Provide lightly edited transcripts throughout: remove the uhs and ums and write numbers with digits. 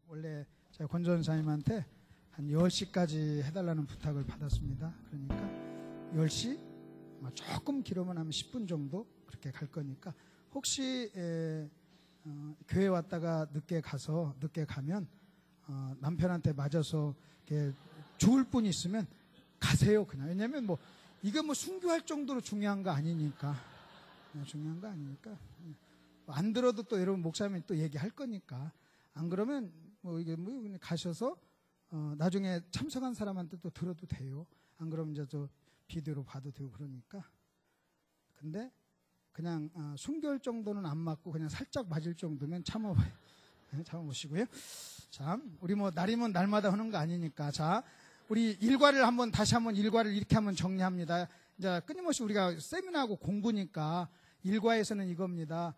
원래 제가 권전사님한테 한 10시까지 해달라는 부탁을 받았습니다. 그러니까 10시 조금 길으면 하면 10분 정도 그렇게 갈 거니까 혹시 교회 왔다가 늦게 가면 남편한테 맞아서 죽을 분 있으면 가세요 그냥. 왜냐면 이게 순교할 정도로 중요한 거 아니니까. 안 들어도 또 여러분 목사님이 또 얘기할 거니까. 안 그러면 그냥 가셔서 나중에 참석한 사람한테 또 들어도 돼요. 안 그러면 이제 저 비디오로 봐도 되고 그러니까. 근데 그냥 순교할 정도는 안 맞고 그냥 살짝 맞을 정도면 참아보시고요. 자, 우리 날이면 날마다 하는 거 아니니까. 자, 우리 일과를 다시 한번 일과를 이렇게 한번 정리합니다. 이제 끊임없이 우리가 세미나하고 공부니까 일과에서는 이겁니다.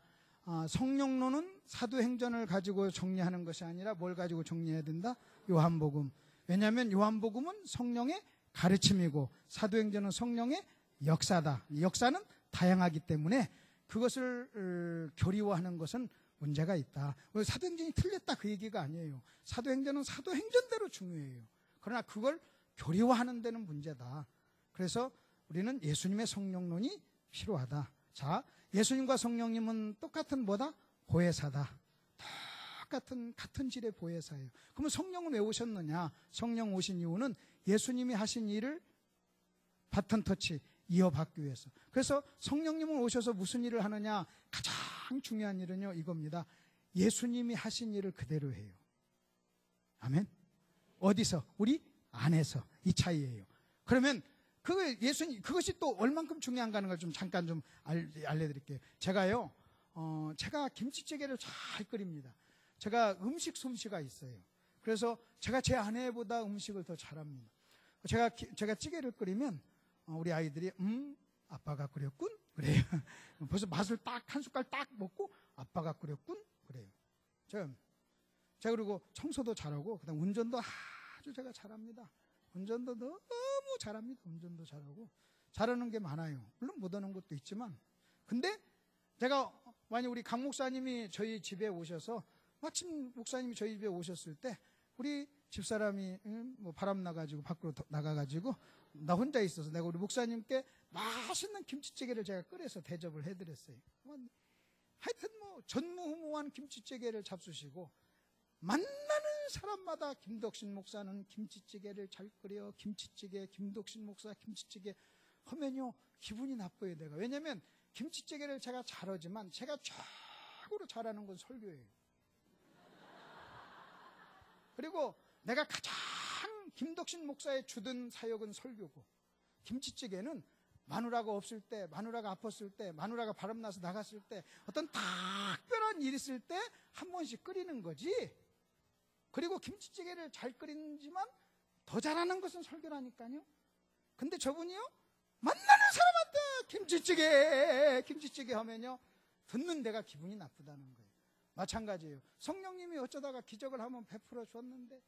성령론은 사도행전을 가지고 정리하는 것이 아니라 뭘 가지고 정리해야 된다? 요한복음. 왜냐하면 요한복음은 성령의 가르침이고 사도행전은 성령의 역사다. 역사는 다양하기 때문에 그것을 교리화하는 것은 문제가 있다. 사도행전이 틀렸다 그 얘기가 아니에요. 사도행전은 사도행전대로 중요해요. 그러나 그걸 교리화하는 데는 문제다. 그래서 우리는 예수님의 성령론이 필요하다. 자, 예수님과 성령님은 똑같은 뭐다? 보혜사다. 같은 질의 보혜사예요. 그러면 성령은 왜 오셨느냐? 성령 오신 이유는 예수님이 하신 일을 바톤 터치 이어받기 위해서. 그래서 성령님은 오셔서 무슨 일을 하느냐? 가장 중요한 일은요 이겁니다. 예수님이 하신 일을 그대로 해요. 아멘. 어디서? 우리 안에서. 이 차이예요. 그러면 그것이 또 얼만큼 중요한가 하는 걸 좀 잠깐 좀 알려드릴게요. 제가 김치찌개를 잘 끓입니다. 제가 음식 솜씨가 있어요. 그래서 제가 제 아내보다 음식을 더 잘합니다. 제가 찌개를 끓이면 우리 아이들이 아빠가 끓였군 그래요. 벌써 맛을 한 숟갈 딱 먹고 아빠가 끓였군 그래요. 제가 그리고 청소도 잘하고 그다음 운전도 아주 제가 잘합니다. 운전도 너무 잘합니다. 운전도 잘하고 잘하는 게 많아요. 물론 못하는 것도 있지만 근데 제가 만약 우리 강 목사님이 저희 집에 오셔서 마침 목사님이 저희 집에 오셨을 때 우리 집사람이 바람 나가지고 밖으로 나가가지고 나 혼자 있어서 내가 우리 목사님께 맛있는 김치찌개를 제가 끓여서 대접을 해드렸어요. 하여튼 전무후무한 김치찌개를 잡수시고 만나는 사람마다 김덕신 목사는 김치찌개를 잘 끓여. 김치찌개, 김덕신 목사 김치찌개 하면요 기분이 나빠요 내가. 왜냐면 김치찌개를 제가 잘하지만 제가 최고로 잘하는 건 설교예요. 그리고 내가 가장 김덕신 목사의 주된 사역은 설교고 김치찌개는 마누라가 없을 때, 마누라가 아팠을 때, 마누라가 바람나서 나갔을 때 어떤 특별한 일이 있을 때 한 번씩 끓이는 거지. 그리고 김치찌개를 잘 끓이지만 더 잘하는 것은 설교라니까요. 근데 저분이요 만나는 사람한테 김치찌개 하면요 듣는 데가 기분이 나쁘다는 거예요. 마찬가지예요. 성령님이 어쩌다가 기적을 한번 베풀어 줬는데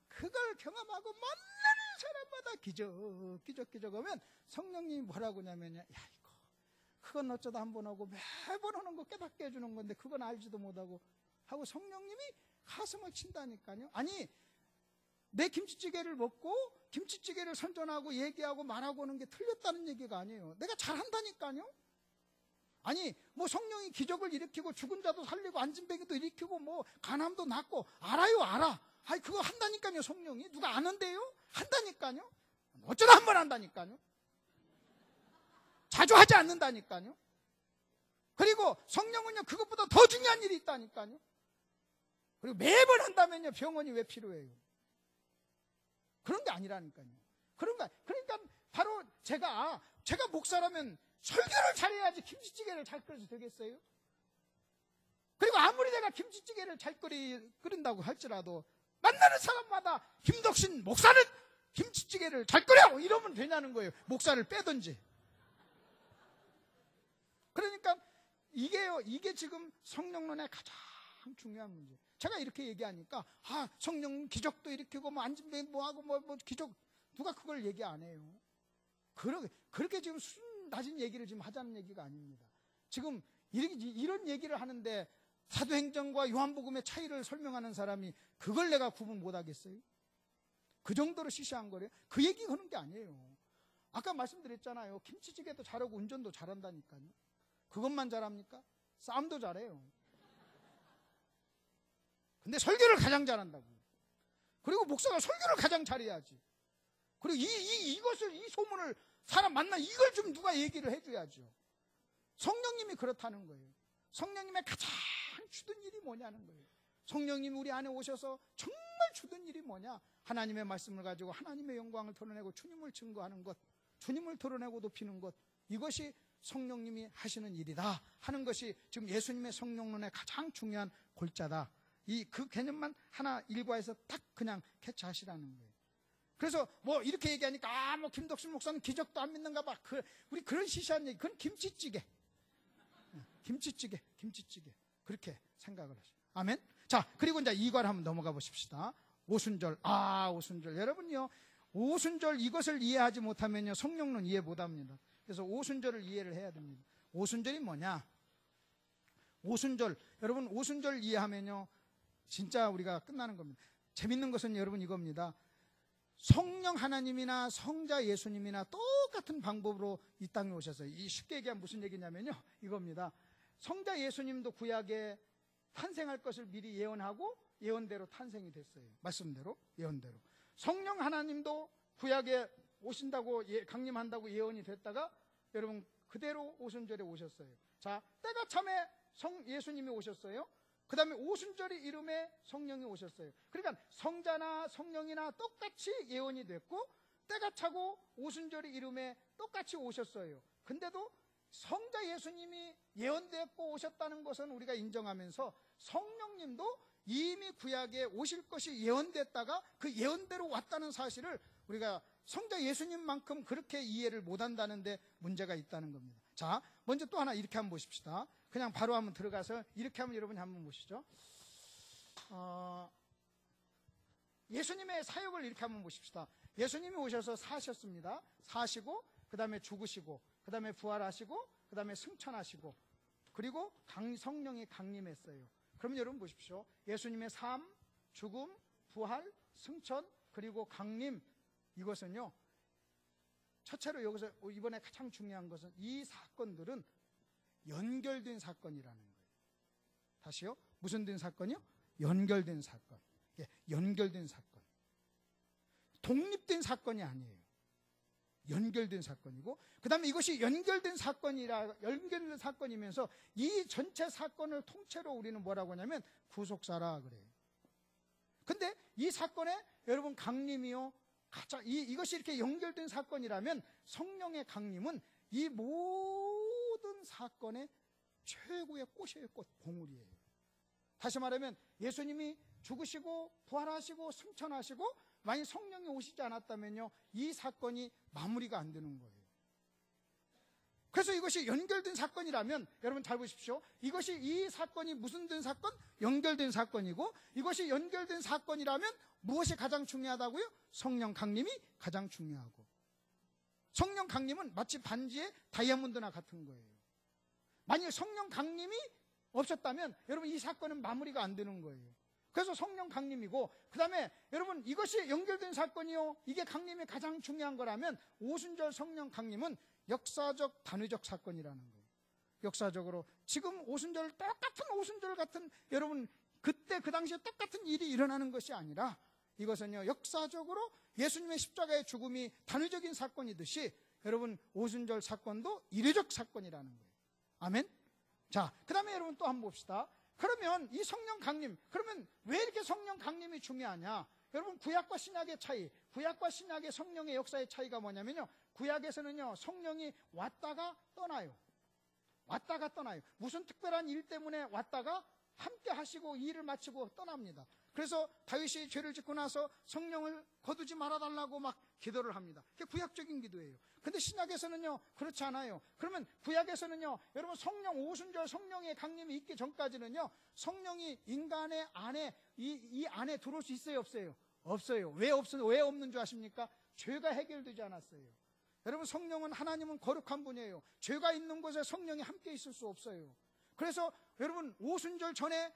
그걸 경험하고 만나는 사람마다 기적 하면 성령님이 뭐라고 하냐면요, 야 이거 그건 어쩌다 한번 하고 매번 하는 거 깨닫게 해주는 건데 그건 알지도 못하고 하고 성령님이 가슴을 친다니까요. 아니 내 김치찌개를 먹고 김치찌개를 선전하고 얘기하고 말하고 하는 게 틀렸다는 얘기가 아니에요. 내가 잘한다니까요. 아니 성령이 기적을 일으키고 죽은 자도 살리고 안진뱅이도 일으키고 간암도 낫고 알아. 아니 그거 한다니까요. 성령이 누가 아는데요? 한다니까요. 어쩌다 한 번 한다니까요. 자주 하지 않는다니까요. 그리고 성령은요 그것보다 더 중요한 일이 있다니까요. 그리고 매번 한다면요 병원이 왜 필요해요? 그런 게 아니라니까요. 그러니까 바로 제가 목사라면 설교를 잘해야지 김치찌개를 잘 끓여서 되겠어요? 그리고 아무리 내가 김치찌개를 잘 끓인다고 할지라도 만나는 사람마다 김덕신 목사는 김치찌개를 잘 끓여! 이러면 되냐는 거예요. 목사를 빼든지. 그러니까 이게 지금 성령론의 가장 중요한 문제. 제가 이렇게 얘기하니까 성령 기적도 일으키고 안진뱅이 뭐하고 기적 누가 그걸 얘기 안 해요. 그렇게 지금 수준 낮은 얘기를 지금 하자는 얘기가 아닙니다. 지금 이런 얘기를 하는데 사도행전과 요한복음의 차이를 설명하는 사람이 그걸 내가 구분 못하겠어요? 그 정도로 시시한 거래요? 그 얘기 하는 게 아니에요. 아까 말씀드렸잖아요. 김치찌개도 잘하고 운전도 잘한다니까요. 그것만 잘합니까? 싸움도 잘해요. 근데 설교를 가장 잘한다고. 그리고 목사가 설교를 가장 잘해야지. 그리고 이 소문을 사람 만나 이걸 좀 누가 얘기를 해줘야죠. 성령님이 그렇다는 거예요. 성령님의 가장 주된 일이 뭐냐는 거예요. 성령님이 우리 안에 오셔서 정말 주된 일이 뭐냐? 하나님의 말씀을 가지고 하나님의 영광을 드러내고 주님을 증거하는 것, 주님을 드러내고 높이는 것, 이것이 성령님이 하시는 일이다 하는 것이 지금 예수님의 성령론의 가장 중요한 골자다. 그 개념만 하나 일과에서 딱 그냥 캐치하시라는 거예요. 그래서 뭐 이렇게 얘기하니까 뭐 김덕순 목사는 기적도 안 믿는가 봐. 우리 그런 시시한 얘기, 그건 김치찌개 그렇게 생각을 하시죠. 아멘. 자, 그리고 이제 2관 한번 넘어가 보십시다. 오순절. 오순절. 여러분요, 오순절 이것을 이해하지 못하면요 성령론 이해 못합니다. 그래서 오순절을 이해를 해야 됩니다. 오순절이 뭐냐? 오순절, 여러분 오순절 이해하면요 진짜 우리가 끝나는 겁니다. 재밌는 것은 여러분 이겁니다. 성령 하나님이나 성자 예수님이나 똑같은 방법으로 이 땅에 오셨어요. 이 쉽게 얘기하면 무슨 얘기냐면요 이겁니다. 성자 예수님도 구약에 탄생할 것을 미리 예언하고 예언대로 탄생이 됐어요. 말씀대로, 예언대로. 성령 하나님도 구약에 오신다고 강림한다고 예언이 됐다가 여러분 그대로 오순절에 오셨어요. 자, 때가 참에 예수님이 오셨어요. 그 다음에 오순절이 이름에 성령이 오셨어요. 그러니까 성자나 성령이나 똑같이 예언이 됐고 때가 차고 오순절이 이름에 똑같이 오셨어요. 근데도 성자 예수님이 예언됐고 오셨다는 것은 우리가 인정하면서 성령님도 이미 구약에 오실 것이 예언됐다가 그 예언대로 왔다는 사실을 우리가 성자 예수님만큼 그렇게 이해를 못한다는데 문제가 있다는 겁니다. 자, 먼저 또 하나 이렇게 한번 보십시다. 그냥 바로 한번 들어가서 이렇게 하면 여러분이 한번 보시죠. 예수님의 사역을 이렇게 한번 보십시다. 예수님이 오셔서 사셨습니다. 사시고 그 다음에 죽으시고 그 다음에 부활하시고 그 다음에 승천하시고 그리고 성령이 강림했어요. 그러면 여러분 보십시오. 예수님의 삶, 죽음, 부활, 승천 그리고 강림, 이것은요 첫째로 여기서 이번에 가장 중요한 것은 이 사건들은 연결된 사건이라는 거예요. 다시요. 무슨 된 사건이요? 연결된 사건. 연결된 사건. 독립된 사건이 아니에요. 연결된 사건이고 그 다음에 이것이 연결된 사건이면서 이 전체 사건을 통째로 우리는 뭐라고 하냐면 구속사라 그래요. 근데 이 사건에 여러분 강림이요 이것이 이렇게 연결된 사건이라면 성령의 강림은 이 모든 사건의 최고의 꽃이에요. 꽃, 봉우리예요. 다시 말하면 예수님이 죽으시고 부활하시고 승천하시고 만약 성령이 오시지 않았다면요 이 사건이 마무리가 안 되는 거예요. 그래서 이것이 연결된 사건이라면 여러분 잘 보십시오. 이 사건이 무슨 된 사건? 연결된 사건이고 이것이 연결된 사건이라면 무엇이 가장 중요하다고요? 성령 강림이 가장 중요하고 성령 강림은 마치 반지의 다이아몬드나 같은 거예요. 만약 성령 강림이 없었다면 여러분 이 사건은 마무리가 안 되는 거예요. 그래서 성령 강림이고 그 다음에 여러분 이것이 연결된 사건이요 이게 강림이 가장 중요한 거라면 오순절 성령 강림은 역사적 단위적 사건이라는 거예요. 역사적으로 지금 오순절 똑같은 오순절 같은 여러분 그때 그 당시에 똑같은 일이 일어나는 것이 아니라 이것은요 역사적으로 예수님의 십자가의 죽음이 단위적인 사건이듯이 여러분 오순절 사건도 이례적 사건이라는 거예요. 아멘. 자, 그 다음에 여러분 또 한번 봅시다. 그러면 이 성령 강림, 그러면 왜 이렇게 성령 강림이 중요하냐? 여러분 구약과 신약의 차이, 구약과 신약의 성령의 역사의 차이가 뭐냐면요 구약에서는요 성령이 왔다가 떠나요. 왔다가 떠나요. 무슨 특별한 일 때문에 왔다가 함께 하시고 일을 마치고 떠납니다. 그래서 다윗이 죄를 짓고 나서 성령을 거두지 말아달라고 막 기도를 합니다. 그게 구약적인 기도예요. 근데 신약에서는요 그렇지 않아요. 그러면 구약에서는요 여러분 성령 오순절 성령의 강림이 있기 전까지는요 성령이 인간의 안에 이 안에 들어올 수 있어요 없어요? 없어요. 왜 없는 줄 아십니까? 죄가 해결되지 않았어요. 여러분 성령은 하나님은 거룩한 분이에요. 죄가 있는 곳에 성령이 함께 있을 수 없어요. 그래서 여러분 오순절 전에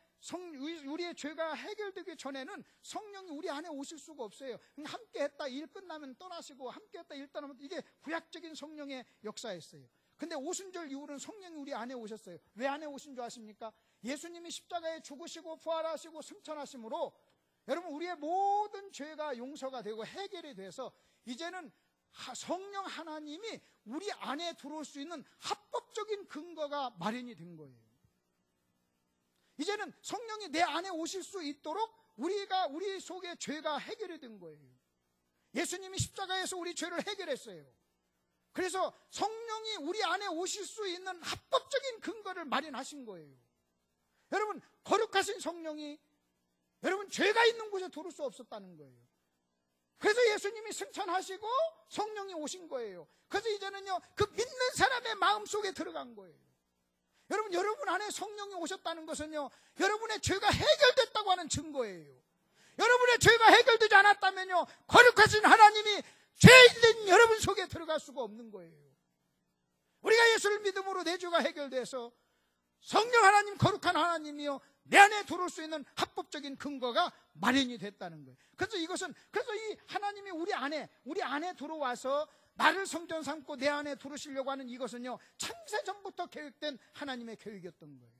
우리의 죄가 해결되기 전에는 성령이 우리 안에 오실 수가 없어요. 함께 했다 일 끝나면 떠나시고, 함께 했다 일 떠나면, 이게 구약적인 성령의 역사였어요. 근데 오순절 이후로는 성령이 우리 안에 오셨어요. 왜 안에 오신 줄 아십니까? 예수님이 십자가에 죽으시고 부활하시고 승천하심으로 여러분 우리의 모든 죄가 용서가 되고 해결이 돼서 이제는 성령 하나님이 우리 안에 들어올 수 있는 합법적인 근거가 마련이 된 거예요. 이제는 성령이 내 안에 오실 수 있도록 우리 속에 죄가 해결이 된 거예요. 예수님이 십자가에서 우리 죄를 해결했어요. 그래서 성령이 우리 안에 오실 수 있는 합법적인 근거를 마련하신 거예요. 여러분, 거룩하신 성령이 여러분 죄가 있는 곳에 들어올 수 없었다는 거예요. 그래서 예수님이 승천하시고 성령이 오신 거예요. 그래서 이제는요, 그 믿는 사람의 마음속에 들어간 거예요. 여러분 안에 성령이 오셨다는 것은요, 여러분의 죄가 해결됐다고 하는 증거예요. 여러분의 죄가 해결되지 않았다면요, 거룩하신 하나님이 죄 있는 여러분 속에 들어갈 수가 없는 거예요. 우리가 예수를 믿음으로 내 죄가 해결돼서 성령 하나님, 거룩한 하나님이요, 내 안에 들어올 수 있는 합법적인 근거가 마련이 됐다는 거예요. 그래서 이 하나님이 우리 안에 들어와서 나를 성전 삼고 내 안에 들어오시려고 하는 이것은요, 창세전부터 계획된 하나님의 계획이었던 거예요.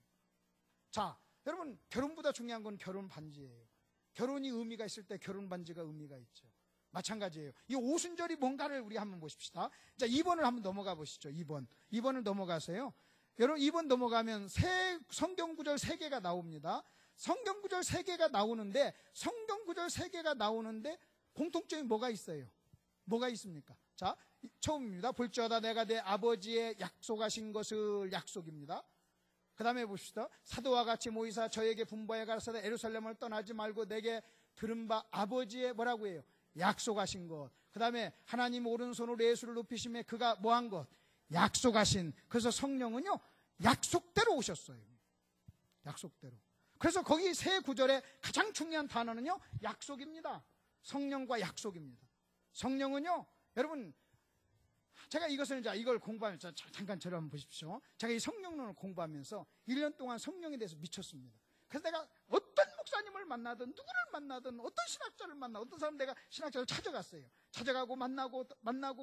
자, 여러분, 결혼보다 중요한 건 결혼 반지예요. 결혼이 의미가 있을 때 결혼 반지가 의미가 있죠. 마찬가지예요. 이 오순절이 뭔가를 우리 한번 보십시다. 자, 2번을 한번 넘어가 보시죠. 2번을 넘어가세요. 여러분, 2번 넘어가면 성경구절 3개가 나옵니다. 성경구절 3개가 나오는데 공통점이 뭐가 있어요? 뭐가 있습니까? 자, 처음입니다. 볼지어다 내가 내 아버지의 약속하신 것을, 약속입니다. 그 다음에 봅시다. 사도와 같이 모이사 저에게 분부하여 가라사대 예루살렘을 떠나지 말고 내게 들은 바 아버지의 뭐라고 해요? 약속하신 것. 그 다음에 하나님 오른손으로 예수를 높이심에 그가 뭐한 것? 약속하신. 그래서 성령은요, 약속대로 오셨어요. 약속대로. 그래서 거기 세 구절에 가장 중요한 단어는요, 약속입니다. 성령과 약속입니다. 성령은요, 여러분, 제가 이걸 공부하면서 잠깐 저를 한번 보십시오. 제가 이 성령론을 공부하면서 1년 동안 성령에 대해서 미쳤습니다. 그래서 내가 어떤 목사님을 만나든 누구를 만나든 어떤 신학자를 만나든 어떤 사람 내가 신학자를 찾아갔어요. 찾아가고 만나고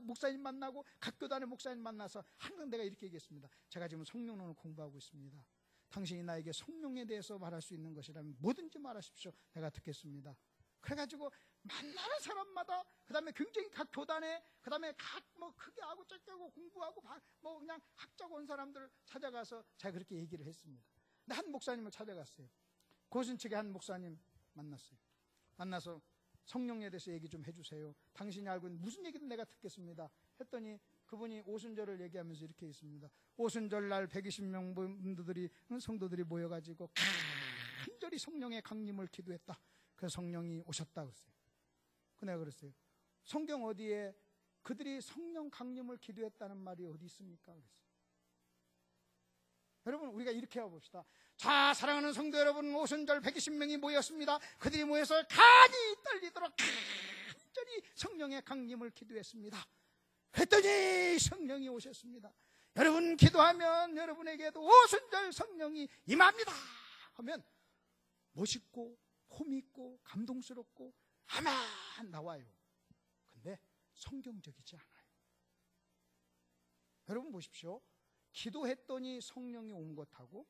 목사님 만나고 각 교단의 목사님 만나서 항상 내가 이렇게 얘기했습니다. 제가 지금 성령론을 공부하고 있습니다. 당신이 나에게 성령에 대해서 말할 수 있는 것이라면 뭐든지 말하십시오. 내가 듣겠습니다. 그래가지고 만나는 사람마다, 그 다음에 굉장히 각 교단에, 그 다음에 각 뭐 크게 하고 작게 하고 공부하고 뭐 그냥 학자고 온 사람들을 찾아가서 제가 그렇게 얘기를 했습니다. 근데 한 목사님을 찾아갔어요. 고신측의 한 목사님 만나서 성령에 대해서 얘기 좀 해주세요. 당신이 알고 있는 무슨 얘기든 내가 듣겠습니다. 했더니 그분이 오순절을 얘기하면서 이렇게 있습니다. 오순절 날 120명 성도들이 모여가지고 간절히 성령의 강림을 기도했다. 그래서 성령이 오셨다 그랬어요. 내가 그랬어요. 성경 어디에 그들이 성령 강림을 기도했다는 말이 어디 있습니까? 그랬어요. 여러분, 우리가 이렇게 해봅시다. 자, 사랑하는 성도 여러분, 오순절 120명이 모였습니다. 그들이 모여서 간이 떨리도록 간절히 성령의 강림을 기도했습니다. 했더니 성령이 오셨습니다. 여러분 기도하면 여러분에게도 오순절 성령이 임합니다 하면 멋있고 폼있고 감동스럽고 아마 나와요. 근데 성경적이지 않아요. 여러분 보십시오. 기도했더니 성령이 온 것하고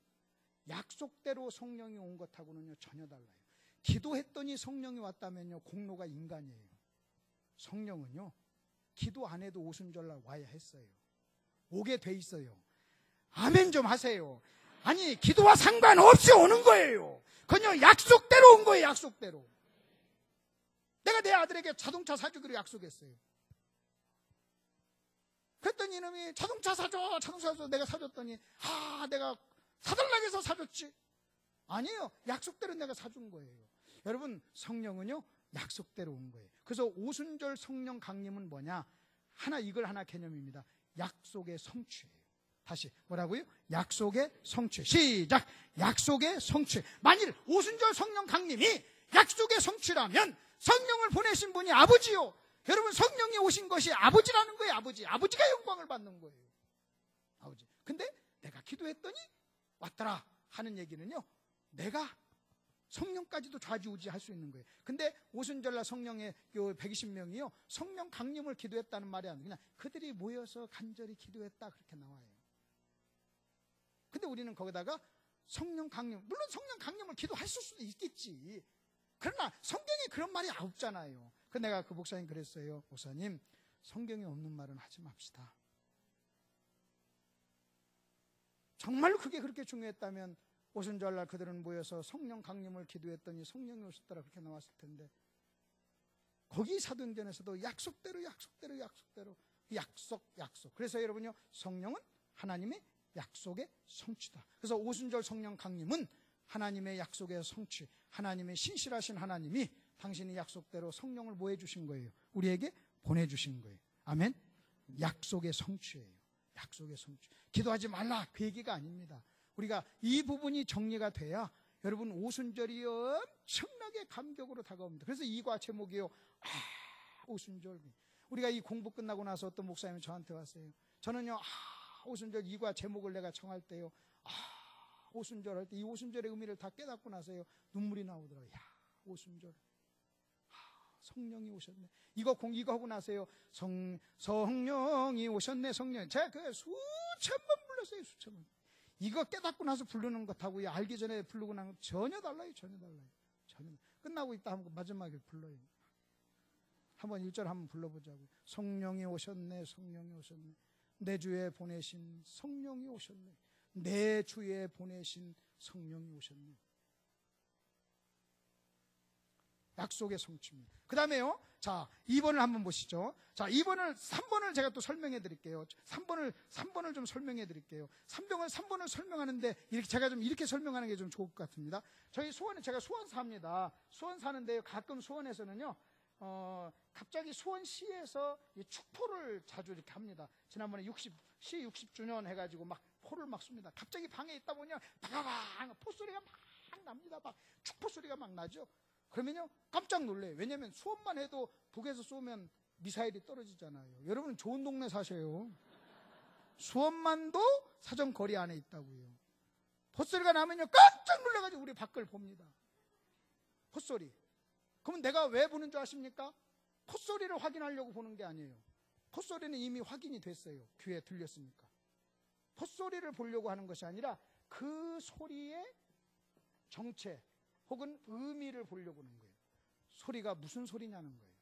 약속대로 성령이 온 것하고는요 전혀 달라요. 기도했더니 성령이 왔다면요 공로가 인간이에요. 성령은요 기도 안 해도 오순절날 와야 했어요. 오게 돼 있어요. 아멘 좀 하세요. 아니 기도와 상관없이 오는 거예요. 그냥 약속대로 온 거예요. 약속대로. 내가 내 아들에게 자동차 사주기로 약속했어요. 그랬더니 이놈이 자동차 사줘 내가 사줬더니 내가 사달라고 해서 사줬지. 아니에요. 약속대로 내가 사준 거예요. 여러분 성령은요 약속대로 온 거예요. 그래서 오순절 성령 강림은 뭐냐? 이걸 하나 개념입니다. 약속의 성취예요. 다시 뭐라고요? 약속의 성취. 시작. 약속의 성취. 만일 오순절 성령 강림이 약속의 성취라면 성령을 보내신 분이 아버지요. 여러분 성령이 오신 것이 아버지라는 거예요. 아버지가 영광을 받는 거예요. 아버지. 근데 내가 기도했더니 왔더라 하는 얘기는요, 내가 성령까지도 좌지우지할 수 있는 거예요. 근데 오순절날 성령의 120명이요 성령 강림을 기도했다는 말이 아니라 그냥 그들이 모여서 간절히 기도했다 그렇게 나와요. 근데 우리는 거기다가 성령 강림, 물론 성령 강림을 기도할 수도 있겠지. 그러나 성경에 그런 말이 없잖아요. 그래서 내가 그 목사님 그랬어요. 목사님, 성경에 없는 말은 하지 맙시다. 정말로 그게 그렇게 중요했다면 오순절날 그들은 모여서 성령 강림을 기도했더니 성령이 오셨더라 그렇게 나왔을 텐데, 거기 사도행전에서도 약속. 그래서 여러분요, 성령은 하나님의 약속의 성취다. 그래서 오순절 성령 강림은 하나님의 약속의 성취, 하나님의 신실하신 하나님이 당신이 약속대로 성령을 뭐 해주신 거예요? 우리에게 보내주신 거예요. 아멘. 약속의 성취예요. 약속의 성취. 기도하지 말라 그 얘기가 아닙니다. 우리가 이 부분이 정리가 돼야 여러분 오순절이 엄청나게 감격으로 다가옵니다. 그래서 이과 제목이요, 오순절. 우리가 이 공부 끝나고 나서 어떤 목사님이 저한테 왔어요. 저는요, 오순절 이과 제목을 내가 정할 때요, 오순절 할 때 이 오순절의 의미를 다 깨닫고 나서요 눈물이 나오더라고요. 야, 오순절, 성령이 오셨네. 이거 하고 나서요, 성령이 오셨네. 성령. 제가 그 수천 번 불렀어요. 수천 번. 이거 깨닫고 나서 부르는 것하고요, 알기 전에 부르고 나면 전혀 달라요. 전혀. 끝나고 있다 하면 마지막에 불러요. 한번 1절 한번 불러보자고요. 성령이 오셨네. 성령이 오셨네. 내 주에 보내신 성령이 오셨네. 내 주에 보내신 성령이 오셨네. 약속의 성취입니다. 그 다음에요, 자 2번을 한번 보시죠. 자 3번을 제가 또 설명해 드릴게요. 3번을 좀 설명해 드릴게요. 3번을 설명하는데 제가 좀 이렇게 설명하는 게 좀 좋을 것 같습니다. 제가 수원 삽니다. 수원 사는데요, 가끔 수원에서는요, 갑자기 수원시에서 축포를 자주 이렇게 합니다. 지난번에 시 60주년 해가지고 막 포를 막 쏩니다. 갑자기 방에 있다 보면 바바방 포소리가 막 납니다. 막 축포 소리가 막 나죠. 그러면요 깜짝 놀래요. 왜냐하면 수원만 해도 북에서 쏘면 미사일이 떨어지잖아요. 여러분 좋은 동네 사셔요. 수원만도 사정 거리 안에 있다고요. 포소리가 나면요 깜짝 놀라가지고 우리 밖을 봅니다. 포소리. 그러면 내가 왜 보는 줄 아십니까? 포소리를 확인하려고 보는 게 아니에요. 포소리는 이미 확인이 됐어요. 귀에 들렸으니까. 포소리를 보려고 하는 것이 아니라 그 소리의 정체 혹은 의미를 보려고 하는 거예요. 소리가 무슨 소리냐는 거예요.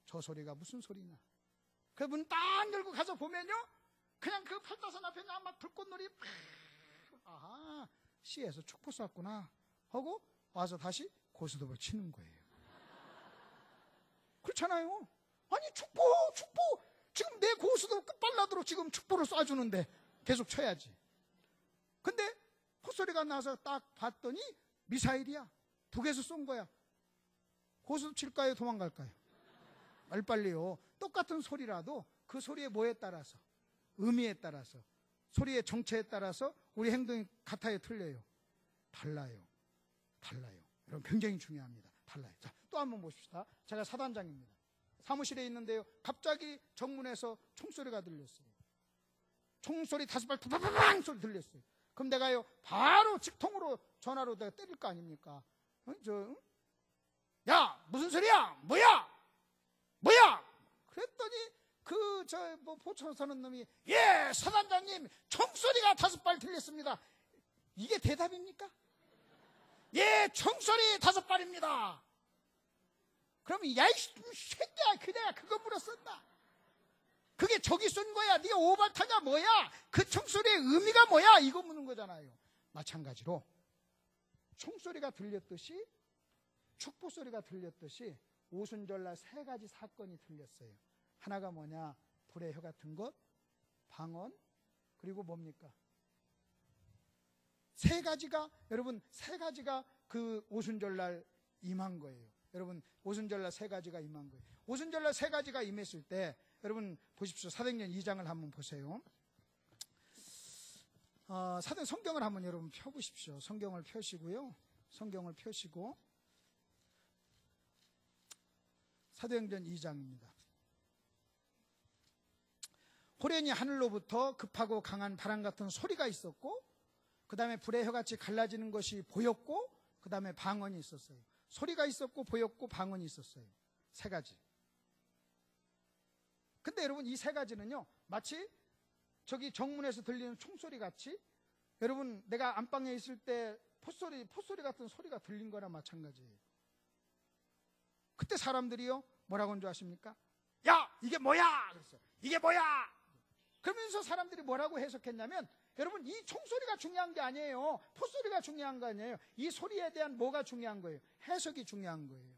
저 소리가 무슨 소리냐. 그 문 딱 열고 가서 보면요, 그냥 그 팔도산 앞에 막 불꽃놀이, 아하, 시에서 축포 쐈구나 하고 와서 다시 고스톱을 치는 거예요. 그렇잖아요. 아니 축포 지금 내 고스톱 끝발라도록 지금 축포를 쏴주는데 계속 쳐야지. 근데 콧소리가 나서 딱 봤더니 미사일이야. 북에서 쏜 거야. 고스톱 칠까요? 도망갈까요? 빨리요. 똑같은 소리라도 그 소리의 뭐에 따라서, 의미에 따라서, 소리의 정체에 따라서 우리 행동이 같아요, 틀려요? 달라요. 여러분 굉장히 중요합니다. 달라요. 자, 또 한번 보십시다. 제가 사단장입니다. 사무실에 있는데요, 갑자기 정문에서 총소리가 들렸어요. 총소리 5발 두바바방 소리 들렸어요. 그럼 내가요 바로 직통으로 전화로 내가 때릴 거 아닙니까? 야 무슨 소리야? 뭐야? 그랬더니 포천 사는 놈이, 예 사단장님 총소리가 5발 들렸습니다. 이게 대답입니까? 예 총소리 5발입니다. 그럼 야 이 새끼야, 그냥 그거 물었었나? 그게 저기 쏜 거야? 네가 5발 타냐 뭐야? 그 총소리의 의미가 뭐야? 이거 묻는 거잖아요. 마찬가지로 총소리가 들렸듯이, 축포 소리가 들렸듯이 오순절날 3가지 사건이 들렸어요. 하나가 뭐냐? 불의 혀 같은 것, 방언, 그리고 뭡니까? 3가지가, 여러분 3가지가 그 오순절날 임한 거예요. 여러분 오순절날 3가지가 임한 거예요. 오순절날 3가지가 임했을 때 여러분 보십시오. 사도행전 2장을 한번 보세요. 성경을 한번 여러분 펴보십시오. 성경을 펴시고요. 성경을 펴시고 사도행전 2장입니다. 호련히 하늘로부터 급하고 강한 바람 같은 소리가 있었고, 그 다음에 불의 혀같이 갈라지는 것이 보였고, 그 다음에 방언이 있었어요. 소리가 있었고 보였고 방언이 있었어요. 세 가지. 근데 여러분 이 세 가지는요, 마치 저기 정문에서 들리는 총소리 같이, 여러분 내가 안방에 있을 때 포소리 같은 소리가 들린 거나 마찬가지예요. 그때 사람들이요 뭐라고 하는 줄 아십니까? 야, 이게 뭐야? 그랬어요. 이게 뭐야? 그러면서 사람들이 뭐라고 해석했냐면, 여러분 이 총소리가 중요한 게 아니에요. 포소리가 중요한 거 아니에요. 이 소리에 대한 뭐가 중요한 거예요? 해석이 중요한 거예요.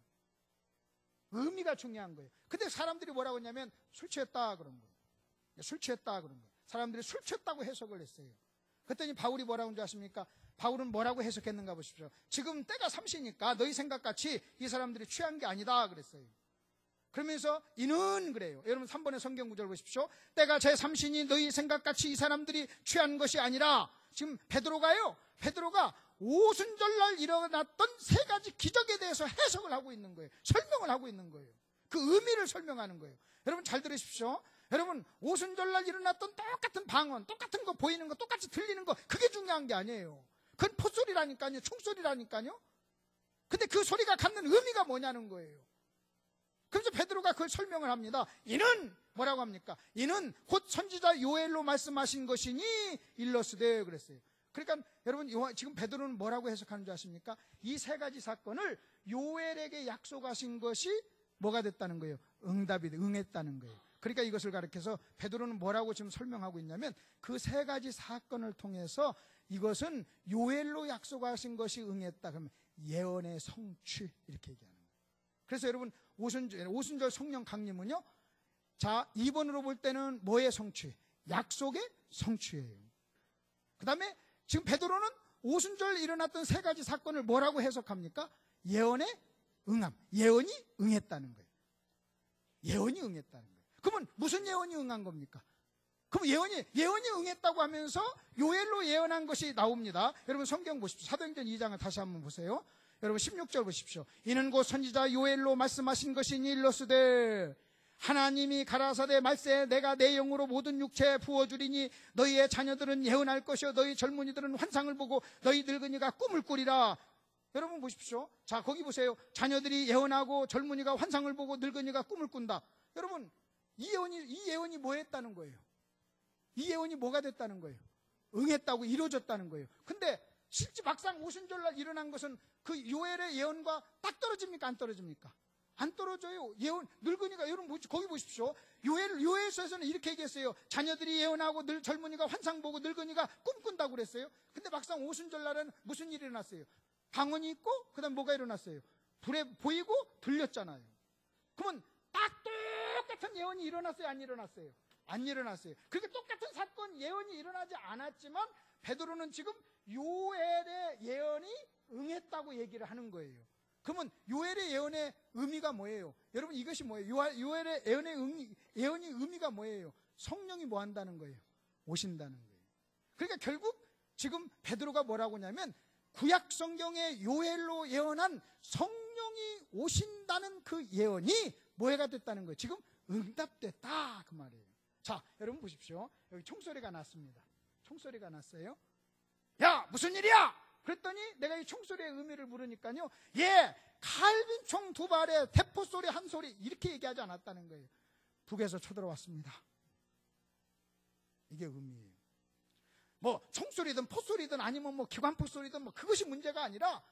의미가 중요한 거예요. 근데 사람들이 뭐라고 했냐면 술 취했다 그런 거예요. 술 취했다 그런 거예요. 사람들이 술 취했다고 해석을 했어요. 그랬더니 바울이 뭐라고 하는 줄 아십니까? 바울은 뭐라고 해석했는가 보십시오. 지금 때가 삼시니까 너희 생각같이 이 사람들이 취한 게 아니다 그랬어요. 그러면서 이는 그래요. 여러분 3번의 성경 구절 보십시오. 때가 제3시니 너희 생각같이 이 사람들이 취한 것이 아니라, 지금 베드로가 오순절날 일어났던 세 가지 기적에 대해서 해석을 하고 있는 거예요. 설명을 하고 있는 거예요. 그 의미를 설명하는 거예요. 여러분 잘 들으십시오. 여러분 오순절날 일어났던 똑같은 방언, 똑같은 거 보이는 거, 똑같이 들리는 거, 그게 중요한 게 아니에요. 그건 포소리라니까요. 총소리라니까요. 근데 그 소리가 갖는 의미가 뭐냐는 거예요. 그래서 베드로가 그걸 설명을 합니다. 이는 뭐라고 합니까? 이는 곧 선지자 요엘로 말씀하신 것이니 일러스되 그랬어요. 그러니까 여러분 지금 베드로는 뭐라고 해석하는 줄 아십니까? 이 세 가지 사건을 요엘에게 약속하신 것이 뭐가 됐다는 거예요? 응했다는 거예요. 그러니까 이것을 가리켜서 베드로는 뭐라고 지금 설명하고 있냐면, 그 세 가지 사건을 통해서 이것은 요엘로 약속하신 것이 응했다. 그러면 예언의 성취, 이렇게 얘기하는 거예요. 그래서 여러분 오순절 성령 강림은요, 자 2번으로 볼 때는 뭐의 성취? 약속의 성취예요. 그 다음에 지금 베드로는 오순절 일어났던 세 가지 사건을 뭐라고 해석합니까? 예언의 응함, 예언이 응했다는 거예요. 예언이 응했다는 거예요. 그러면 무슨 예언이 응한 겁니까? 그럼 예언이 응했다고 하면서 요엘로 예언한 것이 나옵니다. 여러분 성경 보십시오. 사도행전 2장을 다시 한번 보세요. 여러분 16절 보십시오. 이는 곧 선지자 요엘로 말씀하신 것이니 일러스되 하나님이 가라사대 말세 내가 내 영으로 모든 육체에 부어주리니 너희의 자녀들은 예언할 것이요 너희 젊은이들은 환상을 보고 너희 늙은이가 꿈을 꾸리라. 여러분 보십시오. 자 거기 보세요. 자녀들이 예언하고 젊은이가 환상을 보고 늙은이가 꿈을 꾼다. 여러분 이 예언이 뭐 했다는 거예요? 이 예언이 뭐가 됐다는 거예요? 응했다고, 이루어졌다는 거예요. 근데 실제 막상 오순절날 일어난 것은 그 요엘의 예언과 딱 떨어집니까? 안 떨어집니까? 안 떨어져요. 예언, 늙은이가, 여러분 거기 보십시오. 요엘서에서는 이렇게 얘기했어요. 자녀들이 예언하고 젊은이가 환상 보고 늙은이가 꿈꾼다고 그랬어요. 근데 막상 오순절날은 무슨 일이 일어났어요? 방언이 있고 그 다음 뭐가 일어났어요? 불에 보이고 들렸잖아요. 그러면 딱 똑같은 예언이 일어났어요? 안 일어났어요? 안 일어났어요. 그렇게 똑같은 사건, 예언이 일어나지 않았지만 베드로는 지금 요엘의 예언이 응했다고 얘기를 하는 거예요. 그러면 요엘의 예언의 의미가 뭐예요? 여러분 이것이 뭐예요? 요엘의 예언의 의미가 뭐예요? 성령이 뭐 한다는 거예요? 오신다는 거예요. 그러니까 결국 지금 베드로가 뭐라고 하냐면 구약 성경의 요엘로 예언한 성령이 오신다는 그 예언이 뭐가 됐다는 거예요? 지금 응답됐다 그 말이에요. 자 여러분 보십시오. 여기 총소리가 났습니다. 총소리가 났어요. 야 무슨 일이야? 그랬더니 내가 이 총소리의 의미를 물으니까요, 칼빈총 2발에 대포소리 1소리 이렇게 얘기하지 않았다는 거예요. 북에서 쳐들어왔습니다. 이게 의미예요. 뭐 총소리든 포소리든 아니면 뭐 기관포 소리든 뭐 그것이 문제가 아니라,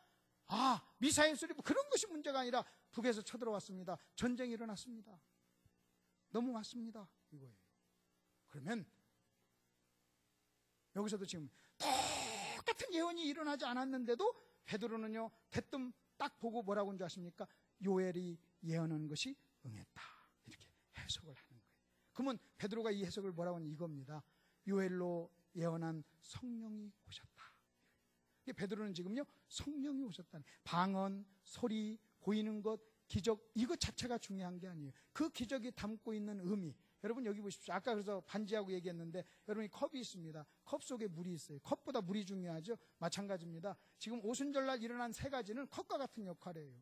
미사일 소리 뭐 그런 것이 문제가 아니라 북에서 쳐들어왔습니다. 전쟁이 일어났습니다. 넘어왔습니다. 이거예요. 그러면 여기서도 지금 똑같은 예언이 일어나지 않았는데도 베드로는요 대뜸 딱 보고 뭐라고 하는 줄 아십니까? 요엘이 예언한 것이 응했다 이렇게 해석을 하는 거예요. 그러면 베드로가 이 해석을 뭐라고 하는 이겁니다. 요엘로 예언한 성령이 오셨다. 베드로는 지금요 성령이 오셨다는, 방언, 소리, 보이는 것, 기적, 이것 자체가 중요한 게 아니에요. 그 기적이 담고 있는 의미. 여러분 여기 보십시오. 아까 그래서 반지하고 얘기했는데 여러분이 컵이 있습니다. 컵 속에 물이 있어요. 컵보다 물이 중요하죠. 마찬가지입니다. 지금 오순절날 일어난 세 가지는 컵과 같은 역할이에요.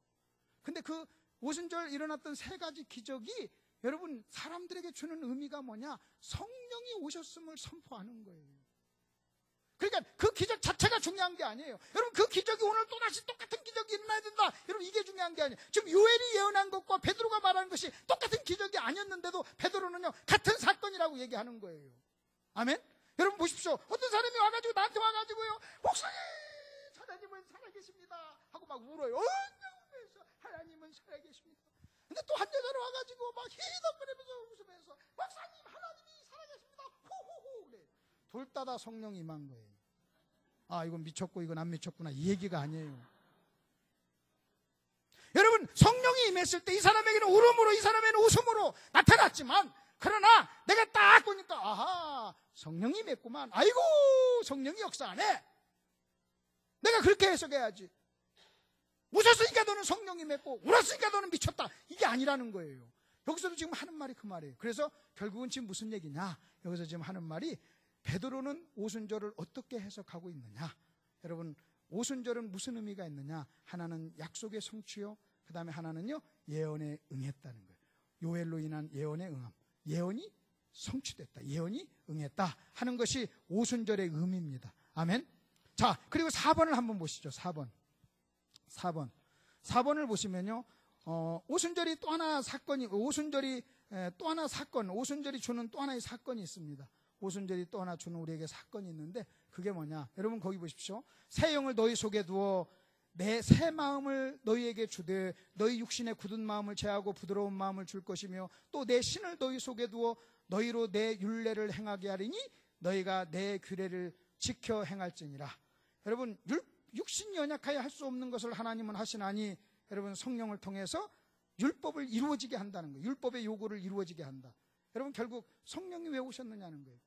근데 그 오순절 일어났던 세 가지 기적이 여러분 사람들에게 주는 의미가 뭐냐? 성령이 오셨음을 선포하는 거예요. 그러니까 그 기적 자체가 중요한 게 아니에요. 여러분 그 기적이 오늘 또다시 똑같은 기적이 일어나야 된다. 여러분 이게 중요한 게 아니에요. 지금 요엘이 예언한 것과 베드로가 말하는 것이 똑같은 기적이 아니었는데도 베드로는요 같은 사건이라고 얘기하는 거예요. 아멘? 여러분 보십시오. 어떤 사람이 와가지고 나한테 와가지고요 목사님 하나님은 살아계십니다 하고 막 울어요. 울면서 하나님은 살아계십니다. 근데 또 한 여자로 와가지고 막 희덕거리면서 웃으면서 목사님 하나님이 살아계십니다 호호호 그래. 둘 다 성령이 임한 거예요. 아 이건 미쳤고 이건 안 미쳤구나 이 얘기가 아니에요. 여러분 성령이 임했을 때 이 사람에게는 울음으로 이 사람에게는 웃음으로 나타났지만 그러나 내가 딱 보니까 아하 성령이 임했구만. 아이고 성령이 역사하네. 내가 그렇게 해석해야지. 웃었으니까 너는 성령이 맺고 울었으니까 너는 미쳤다. 이게 아니라는 거예요. 여기서도 지금 하는 말이 그 말이에요. 그래서 결국은 지금 무슨 얘기냐. 여기서 지금 하는 말이 베드로는 오순절을 어떻게 해석하고 있느냐. 여러분 오순절은 무슨 의미가 있느냐. 하나는 약속의 성취요. 그 다음에 하나는요 예언에 응했다는 거예요. 요엘로 인한 예언에 응함. 예언이 성취됐다. 예언이 응했다 하는 것이 오순절의 의미입니다. 아멘. 자 그리고 4번을 한번 보시죠. 4번을 보시면요 오순절이 또 하나 사건이 오순절이 주는 또 하나의 사건이 있습니다. 오순절이 또 하나 주는 우리에게 사건이 있는데 그게 뭐냐. 여러분 거기 보십시오. 새 영을 너희 속에 두어 내 새 마음을 너희에게 주되 너희 육신의 굳은 마음을 제하고 부드러운 마음을 줄 것이며 또 내 신을 너희 속에 두어 너희로 내 율례를 행하게 하리니 너희가 내 규례를 지켜 행할지니라. 여러분 육신이 연약하여 할 수 없는 것을 하나님은 하시나니 여러분 성령을 통해서 율법을 이루어지게 한다는 거예요. 율법의 요구를 이루어지게 한다. 여러분 결국 성령이 왜 오셨느냐는 거예요.